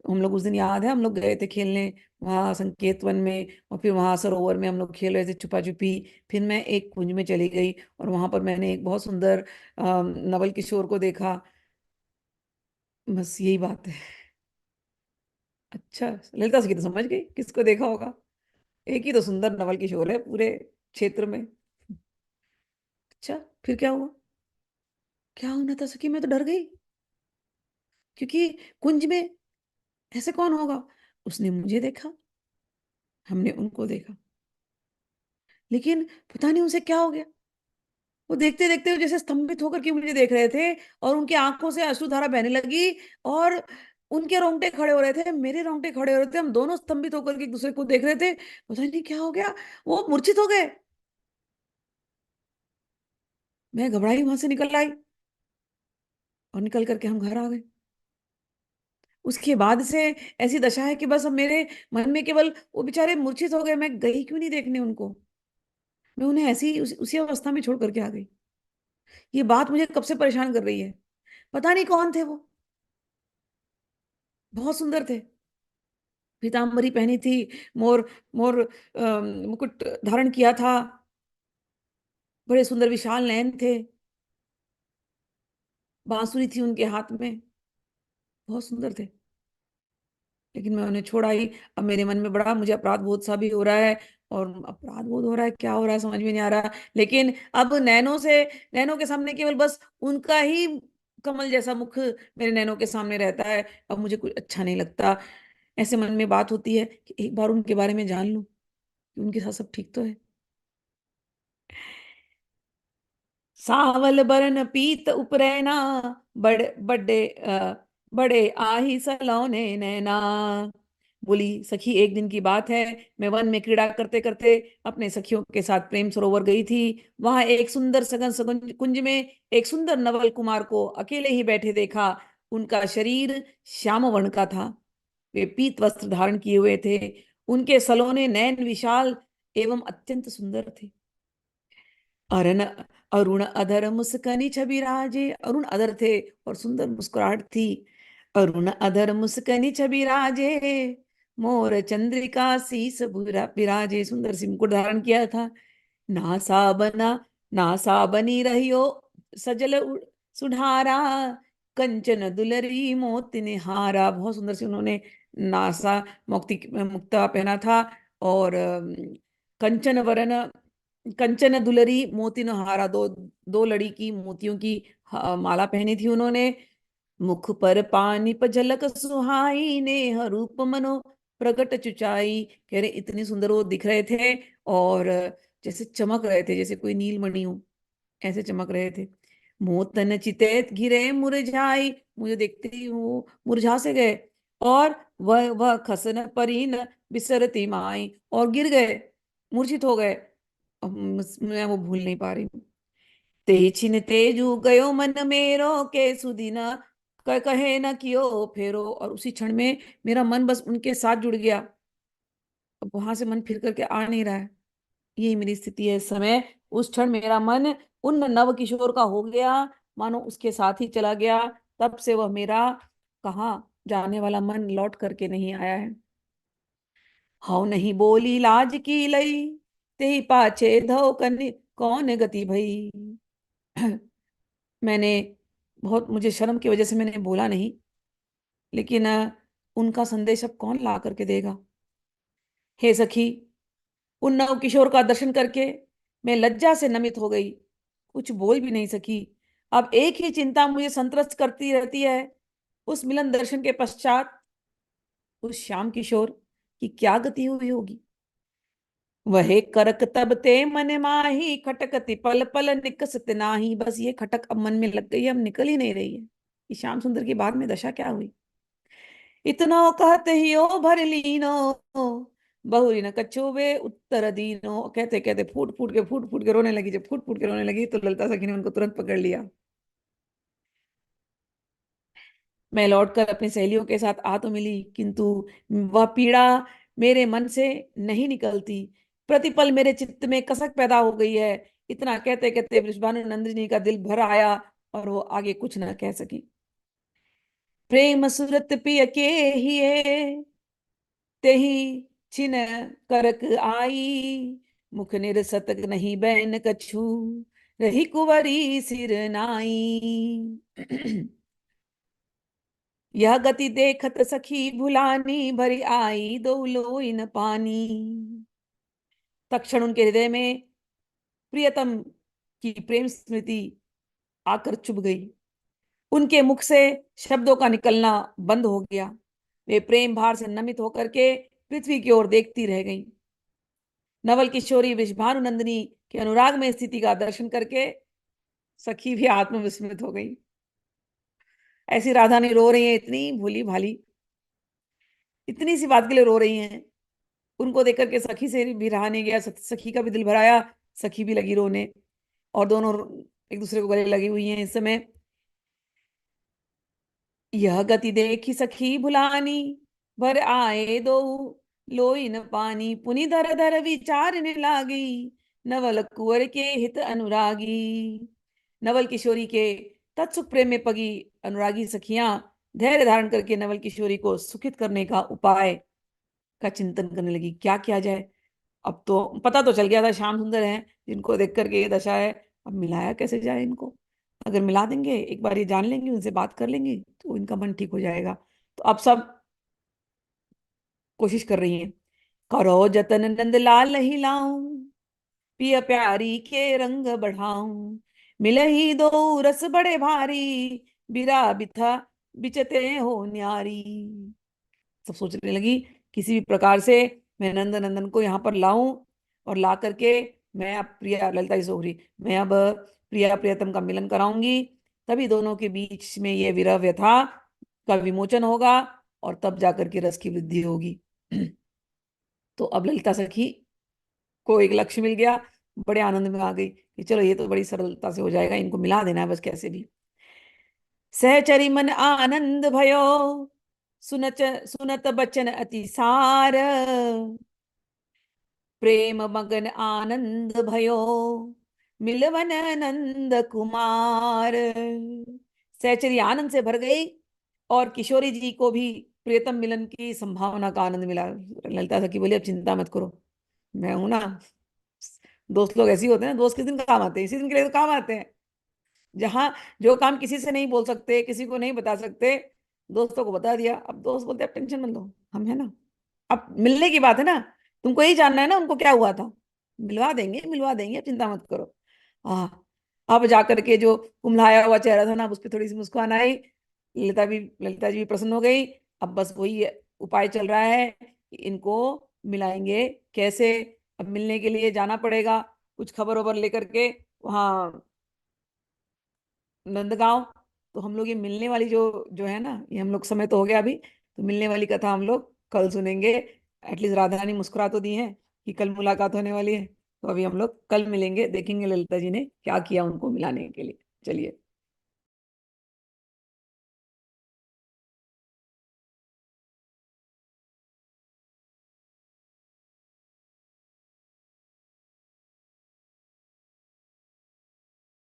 हम लोग उस दिन याद है हम लोग गए थे खेलने वहां संकेत वन में, और फिर वहां सरोवर में हम लोग खेल रहे थे छुपा छुपी। फिर मैं एक कुंज में चली गई, और वहां पर मैंने एक बहुत सुंदर नवल किशोर को देखा। बस यही बात है। अच्छा, ललिता सखी तो समझ गई किसको देखा होगा। एक ही तो सुंदर नवल किशोर है पूरे क्षेत्र में। अच्छा, फिर क्या हुआ? क्या होना था सखी, मैं तो डर गई, क्योंकि कुंज में ऐसे कौन होगा। उसने मुझे देखा, हमने उनको देखा, लेकिन पता नहीं उसे क्या हो गया। वो देखते देखते वो जैसे स्तंभित होकर के मुझे देख रहे थे, और उनकी आंखों से अश्रुधारा बहने लगी, और उनके रोंगटे खड़े हो रहे थे, मेरे रोंगटे खड़े हो रहे थे, हम दोनों स्तंभित होकर के एक दूसरे को देख रहे थे। पता नहीं क्या हो गया, वो मूर्छित हो गए। मैं घबराई, वहां से निकल आई और निकल करके हम घर आ गए। उसके बाद से ऐसी दशा है कि बस अब मेरे मन में केवल वो बेचारे मूर्छित हो गए, मैं गई क्यों नहीं देखने उनको। मैं उन्हें ऐसी ही उसी अवस्था में छोड़ करके आ गई। ये बात मुझे कब से परेशान कर रही है। पता नहीं कौन थे वो। बहुत सुंदर थे। पीताम्बरी पहनी थी। मोर मोर मुकुट धारण किया था। बड़े सुंदर विशाल नयन थे। बांसुरी थी उनके हाथ में। बहुत सुंदर थे। लेकिन मैं उन्हें छोड़ आई। अब मेरे मन में बड़ा मुझे अपराध बोध सा भी हो रहा है। और अपराध बोध हो रहा है, क्या हो रहा है समझ में नहीं आ रहा। लेकिन अब नैनों के सामने केवल बस उनका ही कमल जैसा मुख मेरे नैनों के सामने रहता है। अब मुझे कुछ अच्छा नहीं लगता। ऐसे मन में बात होती है कि एक बार उनके बारे में जान लूं कि उनके साथ सब ठीक तो है। सावल बरन पीत उपरैना, बड़े आही सलोने नैना। बोली सखी, एक दिन की बात है। मैं वन में क्रीड़ा करते करते अपने सखियों के साथ प्रेम सरोवर गई थी। वहां एक सुंदर सघन सघन कुंज में एक सुंदर नवल कुमार को अकेले ही बैठे देखा। उनका शरीर श्याम वर्ण का था। वे पीत वस्त्र धारण किए हुए थे। उनके सलोने नयन विशाल एवं अत्यंत सुंदर थे। अरुण अरुण अधर मुस्कनी छवि राजे। अरुण अधर थे और सुंदर मुस्कुराहट थी। अरुण अधर मुस्कनी छवि राजे, मोर चंद्रिका शीस विराजे। सुंदर सी मुकुट धारण किया था। नासा बना नासा बनी रहियो सजल सुधारा, कंचन दुलरी मोती निहारा। बहुत सुंदर सी उन्होंने नासा मुक्ति मुक्ता पहना था। और कंचन वरन कंचन दुलरी मोती हारा, दो दो लड़ी की मोतियों की माला पहनी थी उन्होंने। मुख पर पानी पर झलक सुहाई, नेह रूप मनो प्रगट चुचाई। कह रहे इतने सुंदर वो दिख रहे थे। और जैसे चमक रहे थे, जैसे कोई नीलमणि हो, ऐसे चमक रहे थे। मोतन चितैत घिरे मुरझाई। मुझे देखते ही वो मुरझा से गए। और वह खसन परी न बिसरती माई, और गिर गए, मूर्छित हो गए। अब मैं वो भूल नहीं पा रही हूँ। ते छिन तेजु गयो मन मेरो, के सुदिन कहे न कियो फेरो। और उसी क्षण में मेरा मन बस उनके साथ जुड़ गया। अब वहां से मन फिर करके आ नहीं रहा है। यही मेरी स्थिति है इस समय। उस क्षण मेरा मन उन नव किशोर का हो गया, मानो उसके साथ ही चला गया। तब से वह मेरा कहाँ जाने वाला मन लौट करके नहीं आया है। हाँ नहीं बोली लाज की लई, ते पाछे धो कन्नी कौन गति भई। मैंने बहुत, मुझे शर्म की वजह से मैंने बोला नहीं। लेकिन उनका संदेश अब कौन ला करके देगा। हे सखी, उन नव किशोर का दर्शन करके मैं लज्जा से नमित हो गई। कुछ बोल भी नहीं सकी। अब एक ही चिंता मुझे संत्रस्त करती रहती है। उस मिलन दर्शन के पश्चात उस श्याम किशोर की क्या गति हुई होगी। वह करक तब ते मन माही, खटकति पल पल निकसत नाही। बस ये खटक अब मन में लग गई है, अब निकल ही नहीं रही है कि श्याम सुंदर की बाद में दशा क्या हुई। इतनो कहते ही ओ भर लीनो, बहुरी न कछुवे वे उत्तर दीनो। कहते कहते फूट फूट के रोने लगी। जब फूट फूट के रोने लगी तो ललिता सखी ने उनको तुरंत पकड़ लिया। मैं लौटकर अपनी सहेलियों के साथ आ तो मिली, किंतु वह पीड़ा मेरे मन से नहीं निकलती। प्रतिपल मेरे चित्त में कसक पैदा हो गई है। इतना कहते कहते वृषभानु नंदिनी का दिल भर आया और वो आगे कुछ न कह सकी। प्रेम सुरत पिय के ही तेहि छिन करक आई, मुख निरसत नहीं बैन कछु, रही कुंवरी सिर नाई। यह गति देखत सखी भुलानी, भरी आई दो लोइन पानी। तक्षण उनके हृदय में प्रियतम की प्रेम स्मृति आकर चुभ गई। उनके मुख से शब्दों का निकलना बंद हो गया। वे प्रेम भार से नमित होकर के पृथ्वी की ओर देखती रह गईं। नवल किशोरी वृषभानु नंदिनी के अनुराग में स्थिति का दर्शन करके सखी भी आत्मविस्मृत हो गई। ऐसी राधा नहीं रो रही है, इतनी भोली भाली, इतनी सी बात के लिए रो रही हैं। उनको देख करके सखी से भी रहा नहीं गया। सखी का भी दिल भराया, सखी भी लगी रोने। और दोनों एक दूसरे को गले लगी हुई हैं इस समय। यह गति देखी सखी भुलानी, भर आए दो लोई न पानी। पुनि धर धर विचारने लागी, नवल कुंवर के हित अनुरागी। नवल किशोरी के तत्सुख प्रेम में पगी अनुरागी सखियां धैर्य धारण करके नवल किशोरी को सुखित करने का उपाय का चिंतन करने लगी। क्या किया जाए? अब तो पता तो चल गया था श्याम सुंदर हैं जिनको देख करके ये दशा है। अब मिलाया कैसे जाए इनको? अगर मिला देंगे, एक बार ये जान लेंगे, उनसे बात कर लेंगे, तो इनका मन ठीक हो जाएगा। तो अब सब कोशिश कर रही हैं। करो जतन नंद लाल नहीं लाऊं, पिया प्यारी के रंग बढ़ाऊं। मिले ही दो रस बड़े भारी, बिरा बिथा बिचते हो न्यारी। सब सोचने लगी किसी भी प्रकार से मैं नंद नंदन को यहाँ पर लाऊं, और ला करके मैं अब प्रिया, ललिता जी सो रही, मैं अब प्रिया प्रियतम का मिलन कराऊंगी। तभी दोनों के बीच में ये विरह व्यथा का विमोचन होगा, और तब जाकर के रस की वृद्धि होगी। तो अब ललिता सखी को एक लक्ष्य मिल गया। बड़े आनंद में आ गई कि चलो ये तो बड़ी सरलता से हो जाएगा, इनको मिला देना है बस कैसे भी। सहचरी मन आनंद भयो, सुनत सुनत बचन अति सार। प्रेम मगन आनंद भयो, मिलवन नंद कुमार। सहचरी आनंद से भर गई, और किशोरी जी को भी प्रियतम मिलन की संभावना का आनंद मिला। ललिता सखी बोली अब चिंता मत करो, मैं हूं ना। दोस्त लोग ऐसे ही होते हैं, दोस्त किस दिन काम आते हैं? इसी दिन के लिए तो काम आते हैं। जहां जो काम किसी से नहीं बोल सकते, किसी को नहीं बता सकते, दोस्तों को बता दिया। अब दोस्त बोलते हैं अब टेंशन मत लो, हम है ना। अब मिलने की बात है ना, तुमको यही जानना है ना उनको क्या हुआ था। मिलवा देंगे, मिलवा देंगे, अब चिंता मत करो। हाँ, अब जाकर के जो कुम्हलाया हुआ चेहरा था ना, उस पर थोड़ी सी मुस्कान आई। ललिता जी भी प्रसन्न हो गई। अब बस वही उपाय चल रहा है कि इनको मिलाएंगे कैसे। अब मिलने के लिए जाना पड़ेगा, कुछ खबर वबर लेकर के वहाँ नंदगांव। तो हम लोग ये मिलने वाली जो जो है ना, ये हम लोग, समय तो हो गया अभी, तो मिलने वाली कथा हम लोग कल सुनेंगे। एटलीस्ट राधा रानी मुस्कुरा तो दी है कि कल मुलाकात होने वाली है। तो अभी हम लोग कल मिलेंगे, देखेंगे ललिता जी ने क्या किया उनको मिलाने के लिए। चलिए।